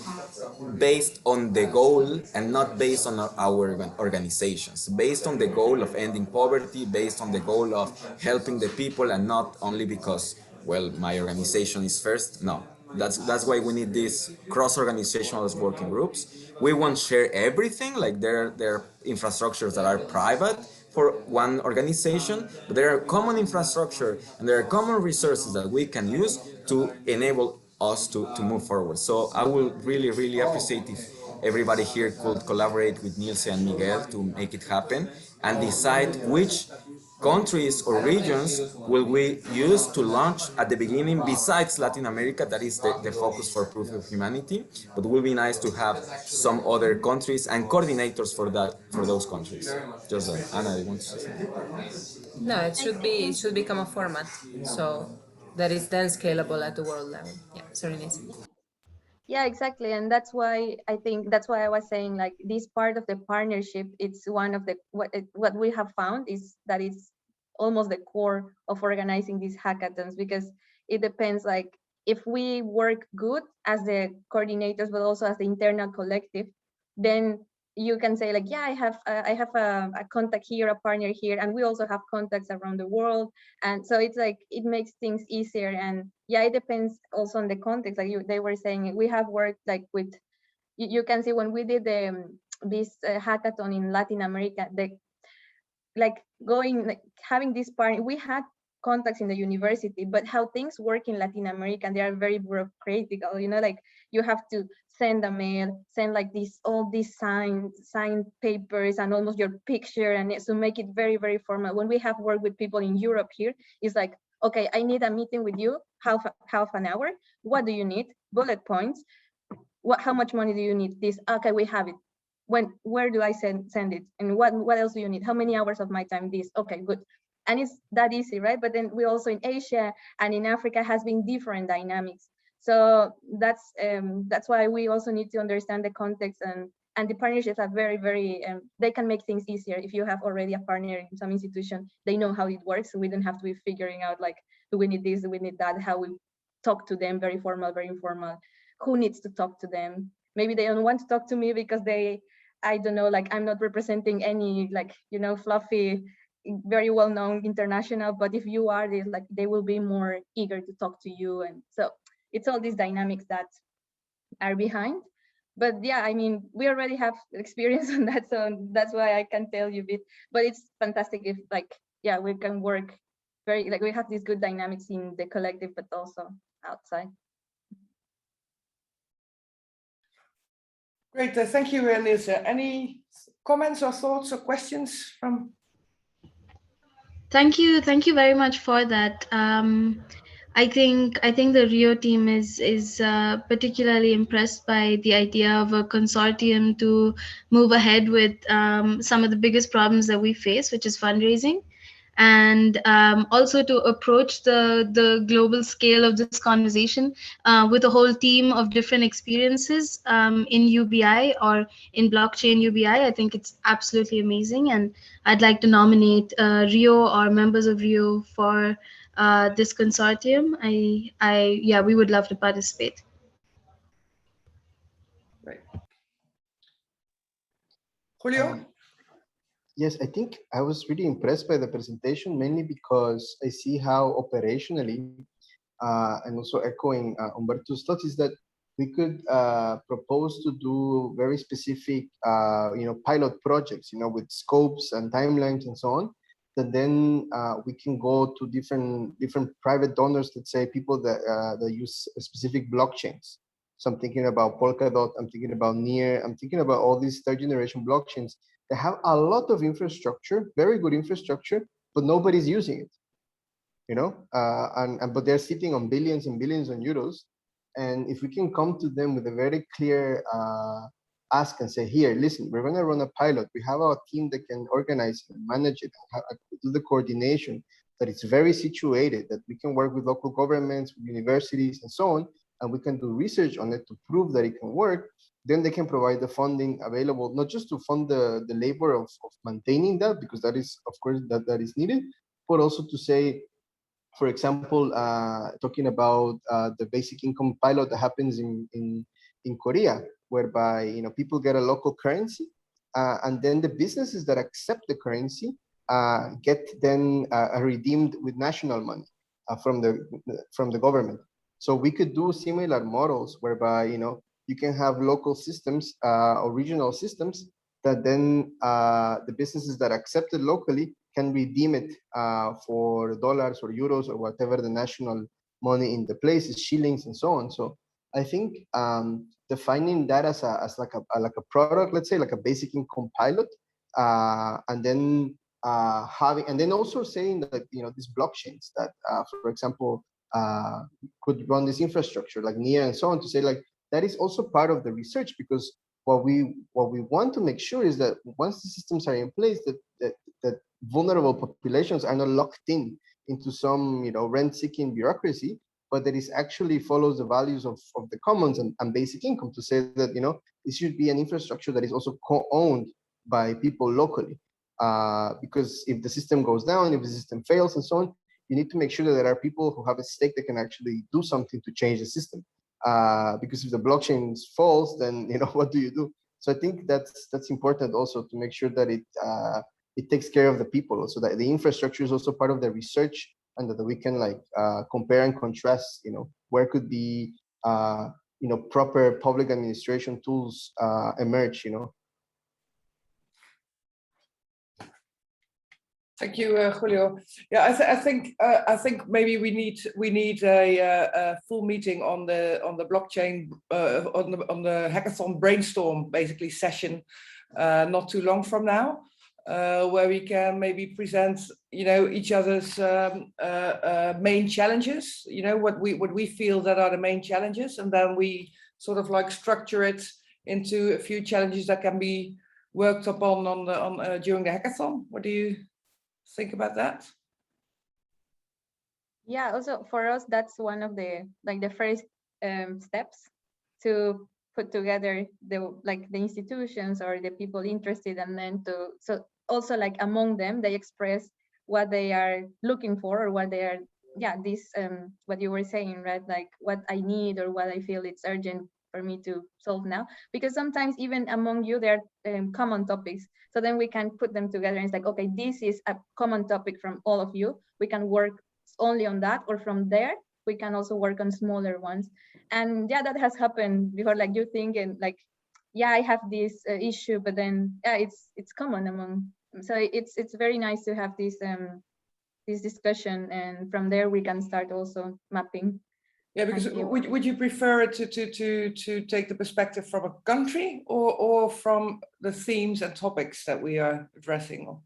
based on the goal, and not based on our organizations, based on the goal of ending poverty, based on the goal of helping the people, and not only because, well, my organization is first. No, that's why we need these cross-organizational working groups. We won't share everything, like there are infrastructures that are private for one organization, but there are common infrastructure, and there are common resources that we can use to enable us to move forward. So I will really, really appreciate if everybody here could collaborate with Nilce and Miguel to make it happen, and decide which countries or regions will we use to launch at the beginning, besides Latin America, that is the focus for Proof of Humanity. But it will be nice to have some other countries and coordinators for those countries. Just Anna, you want to say something? No, it should become a format, so that is then scalable at the world level. Yeah, sorry, Nancy. Yeah, exactly. And that's why I was saying, like, this part of the partnership, it's one of the what we have found is that it's almost the core of organizing these hackathons, because it depends, like, if we work good as the coordinators, but also as the internal collective, then you can say, like, yeah, I have a contact here, a partner here, and we also have contacts around the world. And so it's like, it makes things easier. And yeah, it depends also on the context. Like they were saying, we have worked like with, you can see when we did this hackathon in Latin America, having this partner, we had contacts in the university, but how things work in Latin America, they are very bureaucratic, like you have to send a mail, send like all these signed papers, and almost your picture, and so make it very, very formal. When we have worked with people in Europe here, it's like, okay, I need a meeting with you, half an hour. What do you need? Bullet points. How much money do you need? This, okay, we have it. Where do I send it? And what else do you need? How many hours of my time? This, okay, good. And it's that easy, right? But then we also, in Asia and in Africa, has been different dynamics. So that's why we also need to understand the context, and the partnerships are very, very, they can make things easier. If you have already a partner in some institution, they know how it works. So we don't have to be figuring out, like, do we need this, do we need that, how we talk to them, very formal, very informal, who needs to talk to them. Maybe they don't want to talk to me because I don't know, like, I'm not representing any, like, fluffy, very well-known international, but if you are, they will be more eager to talk to you. And so it's all these dynamics that are behind. But yeah, I mean, we already have experience on that, so that's why I can tell you a bit. But it's fantastic if, like, yeah, we can work very, like we have these good dynamics in the collective, but also outside. Great, thank you, Nilse. Any comments or thoughts or questions from? Thank you very much for that. I think the Rio team is particularly impressed by the idea of a consortium to move ahead with some of the biggest problems that we face, which is fundraising, and also to approach the global scale of this conversation with a whole team of different experiences in UBI or in blockchain UBI. I think it's absolutely amazing, and I'd like to nominate Rio or members of Rio for this consortium. Yeah, we would love to participate. Great. Julio? Yes, I think I was really impressed by the presentation, mainly because I see how operationally, and also echoing Humberto's thoughts, is that we could propose to do very specific, pilot projects, with scopes and timelines and so on. That then we can go to different private donors, let's say people that use specific blockchains. So I'm thinking about Polkadot, I'm thinking about Near, I'm thinking about all these third generation blockchains that have a lot of infrastructure, very good infrastructure, but nobody's using it. But they're sitting on billions and billions of euros. And if we can come to them with a very clear ask and say, here, listen, we're going to run a pilot. We have our team that can organize and manage it, do the coordination, that it's very situated, that we can work with local governments, with universities, and so on, and we can do research on it to prove that it can work. Then they can provide the funding available, not just to fund the labor of maintaining that, because that is, of course, that is needed, but also to say, for example, talking about the basic income pilot that happens in Korea, whereby people get a local currency, and then the businesses that accept the currency get then redeemed with national money from the government. So we could do similar models whereby you can have local systems or regional systems that then the businesses that accept it locally can redeem it for dollars or euros or whatever the national money in the place is, shillings and so on. So I think defining that as like a product, let's say like a basic income pilot, and then also saying that these blockchains that, for example, could run this infrastructure like Near and so on, to say like that is also part of the research, because what we want to make sure is that once the systems are in place, that vulnerable populations are not locked into some rent-seeking bureaucracy, but that it actually follows the values of the commons and basic income, to say that it should be an infrastructure that is also co-owned by people locally, because if the system goes down, if the system fails and so on, you need to make sure that there are people who have a stake that can actually do something to change the system. Because if the blockchain falls, then what do you do? So I think that's important also, to make sure that it takes care of the people, so that the infrastructure is also part of the research, and that we can compare and contrast. Where could be proper public administration tools emerge. Thank you, Julio. Yeah, I think maybe we need a full meeting on the blockchain on the hackathon brainstorm basically session, not too long from now, where we can maybe present each other's main challenges. What we feel that are the main challenges, and then we sort of like structure it into a few challenges that can be worked upon during the hackathon. What do you think about that? Yeah, also for us, that's one of the first steps to put together the institutions or the people interested, and then so also among them they express what they are looking for, or what they are, this what you were saying, right? Like what I need or what I feel it's urgent for me to solve now, because sometimes even among you there are common topics, so then we can put them together and it's like, okay, this is a common topic from all of you, we can work only on that, or from there we can also work on smaller ones. And that has happened before, you think and I have this issue, but then it's common among, so it's very nice to have this this discussion, and from there we can start also mapping. Yeah, because would you prefer it to take the perspective from a country or from the themes and topics that we are addressing?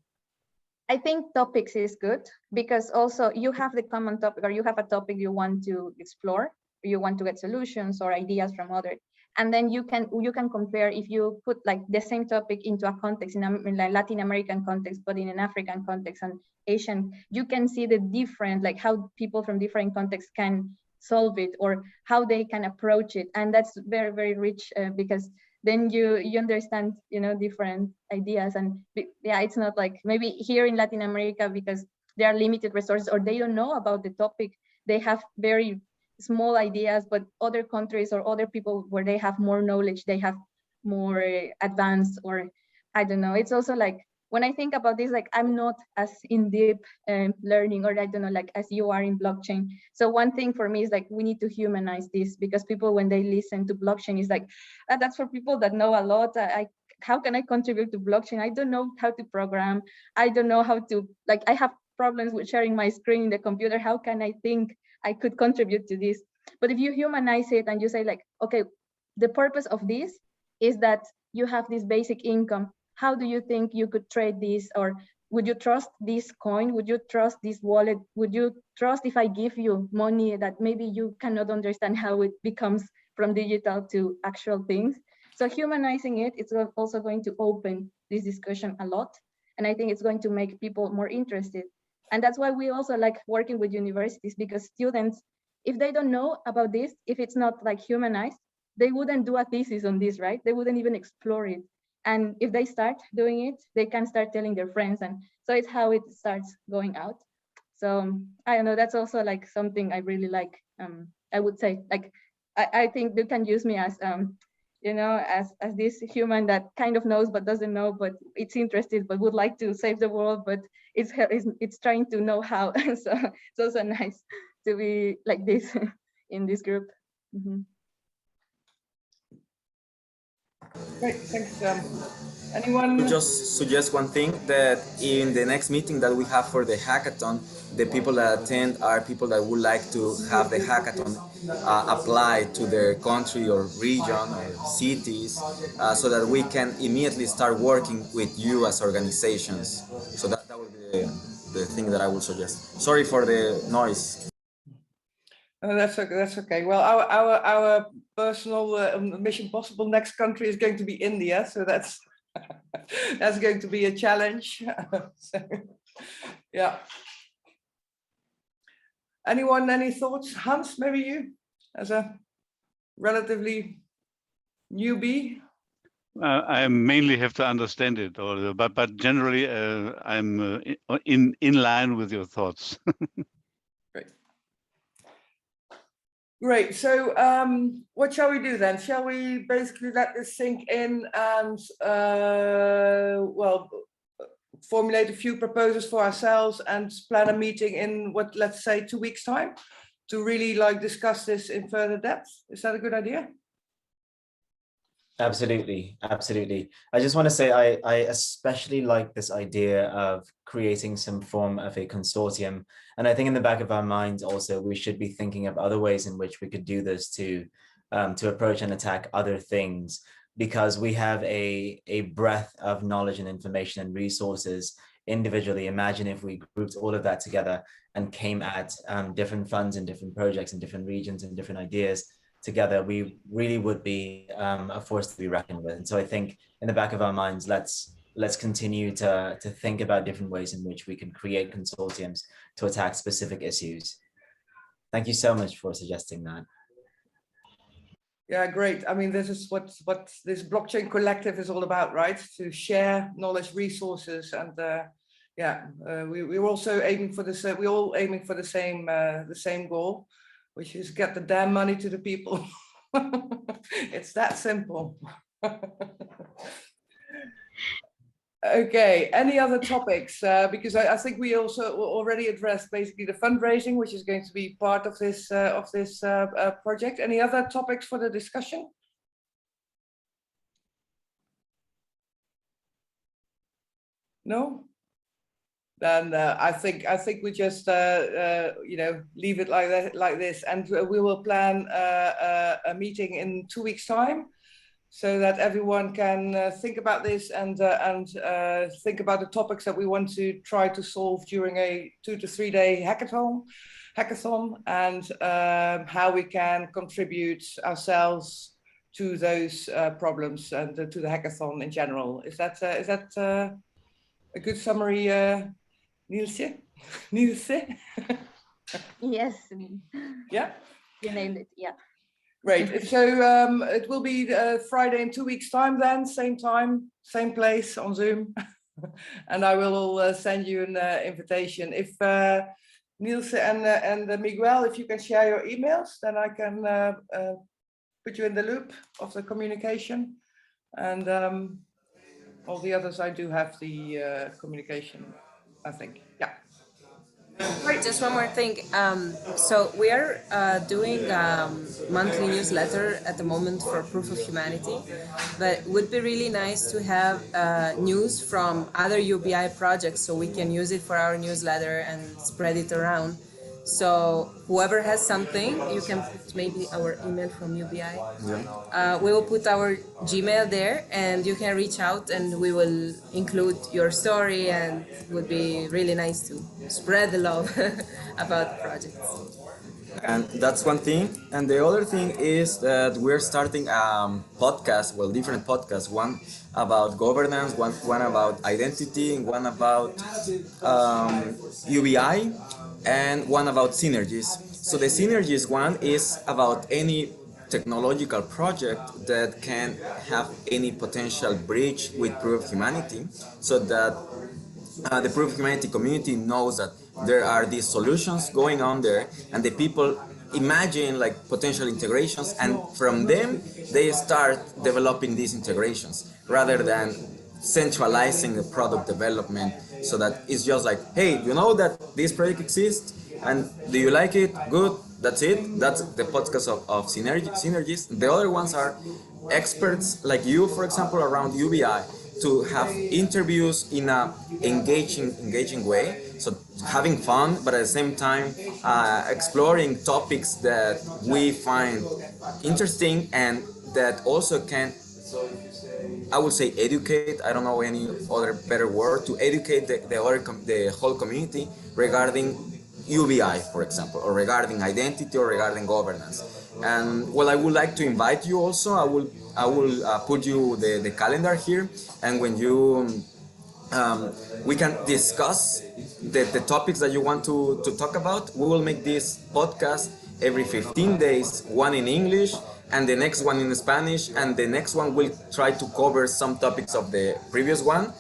I think topics is good because also you have the common topic, or you have a topic you want to explore, you want to get solutions or ideas from others, and then you can compare. If you put like the same topic into a context in a Latin American context, but in an African context and Asian, you can see the different, like how people from different contexts can solve it or how they can approach it, and that's very, very rich because then you understand, you know, different ideas. And yeah, it's not like maybe here in Latin America, because there are limited resources or they don't know about the topic, they have very small ideas, but other countries or other people where they have more knowledge, they have more advanced, or I don't know. It's also like, when I think about this, like I'm not as in deep learning, or I don't know, like as you are in blockchain. So one thing for me is like, we need to humanize this, because people, when they listen to blockchain, is like, that's for people that know a lot. How can I contribute to blockchain? I don't know how to program. I don't know how to, like, I have problems with sharing my screen in the computer. How can I think I could contribute to this? But if you humanize it and you say like, okay, the purpose of this is that you have this basic income. How do you think you could trade this? Or would you trust this coin? Would you trust this wallet? Would you trust if I give you money that maybe you cannot understand how it becomes from digital to actual things? So humanizing it, it's also going to open this discussion a lot. And I think it's going to make people more interested. And that's why we also like working with universities, because students, if they don't know about this, if it's not like humanized, they wouldn't do a thesis on this, right? They wouldn't even explore it. And if they start doing it, they can start telling their friends. And so it's how it starts going out. So I don't know, that's also like something I really like. I would say, like, I think you can use me as, you know, as this human that kind of knows but doesn't know, but it's interested, but would like to save the world, but it's trying to know how. So it's also nice to be like this in this group. Mm-hmm. Great, thanks. Anyone? I'll just suggest one thing, that in the next meeting that we have for the hackathon, the people that attend are people that would like to have the hackathon apply to their country or region or cities, so that we can immediately start working with you as organizations. So that would be the thing that I would suggest. Sorry for the noise. Oh, that's okay. That's okay. Well, our personal Mission Possible next country is going to be India, so that's that's going to be a challenge. So, yeah. Anyone? Any thoughts? Hans, maybe you, as a relatively newbie. I mainly have to understand it, but generally I'm in line with your thoughts. Great. So what shall we do then? Shall we basically let this sink in and, well, formulate a few proposals for ourselves and plan a meeting in what, let's say 2 weeks time to really like discuss this in further depth? Is that a good idea? Absolutely, absolutely. I just want to say I especially like this idea of creating some form of a consortium. And I think in the back of our minds also, we should be thinking of other ways in which we could do this to approach and attack other things, because we have a breadth of knowledge and information and resources individually. Imagine if we grouped all of that together and came at different funds and different projects in different regions and different ideas together, we really would be a force to be reckoned with. And so I think in the back of our minds, let's continue to think about different ways in which we can create consortiums to attack specific issues. Thank you so much for suggesting that. Yeah, great. I mean, this is what this blockchain collective is all about, right? To share knowledge, resources, and yeah, we're also aiming for this. We're all aiming for the same goal, which is get the damn money to the people. It's that simple. Okay, any other topics? Because I think we also already addressed basically the fundraising, which is going to be part of this project. Any other topics for the discussion? No? then I think we just leave it like this, and we will plan a meeting in 2 weeks' time, so that everyone can think about this and think about the topics that we want to try to solve during a 2 to 3 day hackathon, and how we can contribute ourselves to those problems and to the hackathon in general. Is that a good summary, Nielse? Nielse? Yes. Yeah. You nailed it. Yeah. Great. So it will be Friday in 2 weeks' time then, same time, same place on Zoom. And I will send you an invitation. If Nielse and Miguel, if you can share your emails, then I can put you in the loop of the communication. And all the others, I do have the communication, I think. Yeah. Just one more thing. So we are doing monthly newsletter at the moment for Proof of Humanity, but it would be really nice to have news from other UBI projects so we can use it for our newsletter and spread it around. So whoever has something, you can put maybe our email from UBI. We will put our Gmail there, and you can reach out, and we will include your story, and it would be really nice to spread the love about the project. And that's one thing. And the other thing is that we're starting a podcast, well, different podcasts. One about governance, one about identity, and one about UBI, and one about synergies. So the synergies one is about any technological project that can have any potential breach with Proof of Humanity, so that the Proof of Humanity community knows that there are these solutions going on there, and the people imagine like potential integrations, and from them they start developing these integrations rather than centralizing the product development, so that it's just like, hey, you know that this project exists, and do you like it? Good, that's it. That's the podcast of synergies. The other ones are experts like you, for example, around UBI, to have interviews in a engaging way, so having fun, but at the same time exploring topics that we find interesting, and that also can, I would say, educate. I don't know any other better word to educate the whole community regarding UBI, for example, or regarding identity, or regarding governance. And well, I would like to invite you also. I will put you the calendar here, and when you we can discuss the topics that you want to talk about. We will make this podcast every 15 days, one in English and the next one in Spanish, and the next one will try to cover some topics of the previous one,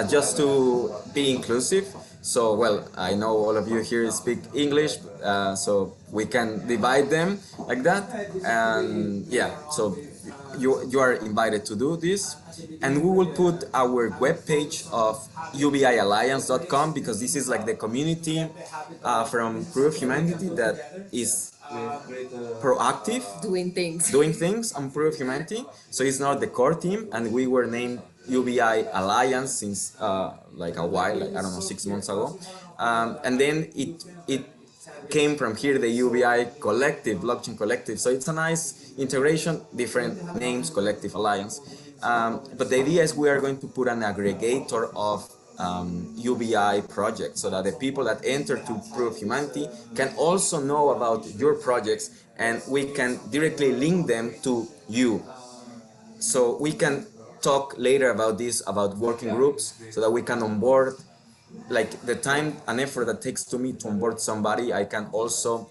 just to be inclusive. So, well, I know all of you here speak English, so we can divide them like that. And yeah, so you are invited to do this. And we will put our webpage of ubialliance.com, because this is like the community from Proof of Humanity that is proactive, doing things on Proof of Humanity. So it's not the core team, and we were named UBI Alliance since like a while, like, I don't know, 6 months ago, and then it came from here, the UBI Collective, Blockchain Collective. So it's a nice integration, different names, Collective Alliance. But the idea is we are going to put an aggregator of UBI projects, so that the people that enter to Proof of Humanity can also know about your projects, and we can directly link them to you. So we can talk later about this, about working groups, so that we can onboard, like the time and effort that takes to me to onboard somebody, I can also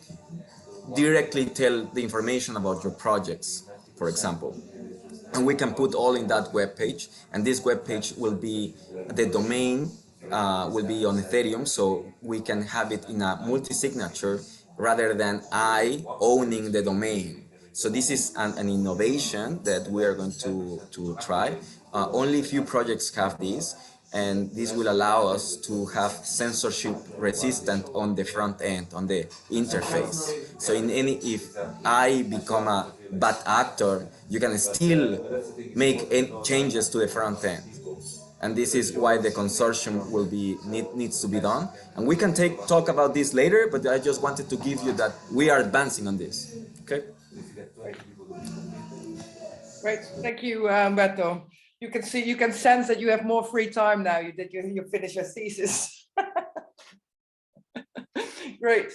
directly tell the information about your projects, for example. And we can put all in that web page, and this web page will be, the domain will be on Ethereum, so we can have it in a multi-signature rather than I owning the domain. So this is an innovation that we are going to try. Only a few projects have this, and this will allow us to have censorship resistant on the front end, on the interface. So if I become a bad actor, you can still make changes to the front end. And this is why the consortium will be needs to be done. And we can talk about this later, but I just wanted to give you that we are advancing on this. Okay. Great, thank you, Humberto. You can sense that you have more free time now. You finish your thesis. Great.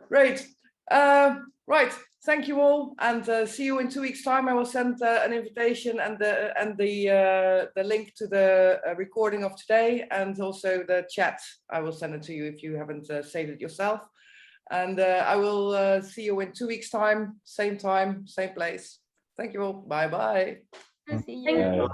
Right. Thank you all, and see you in 2 weeks' time. I will send an invitation and the link to the recording of today, and also the chat. I will send it to you if you haven't saved it yourself. And I will see you in 2 weeks' time, same place. Thank you all. Bye bye. See you.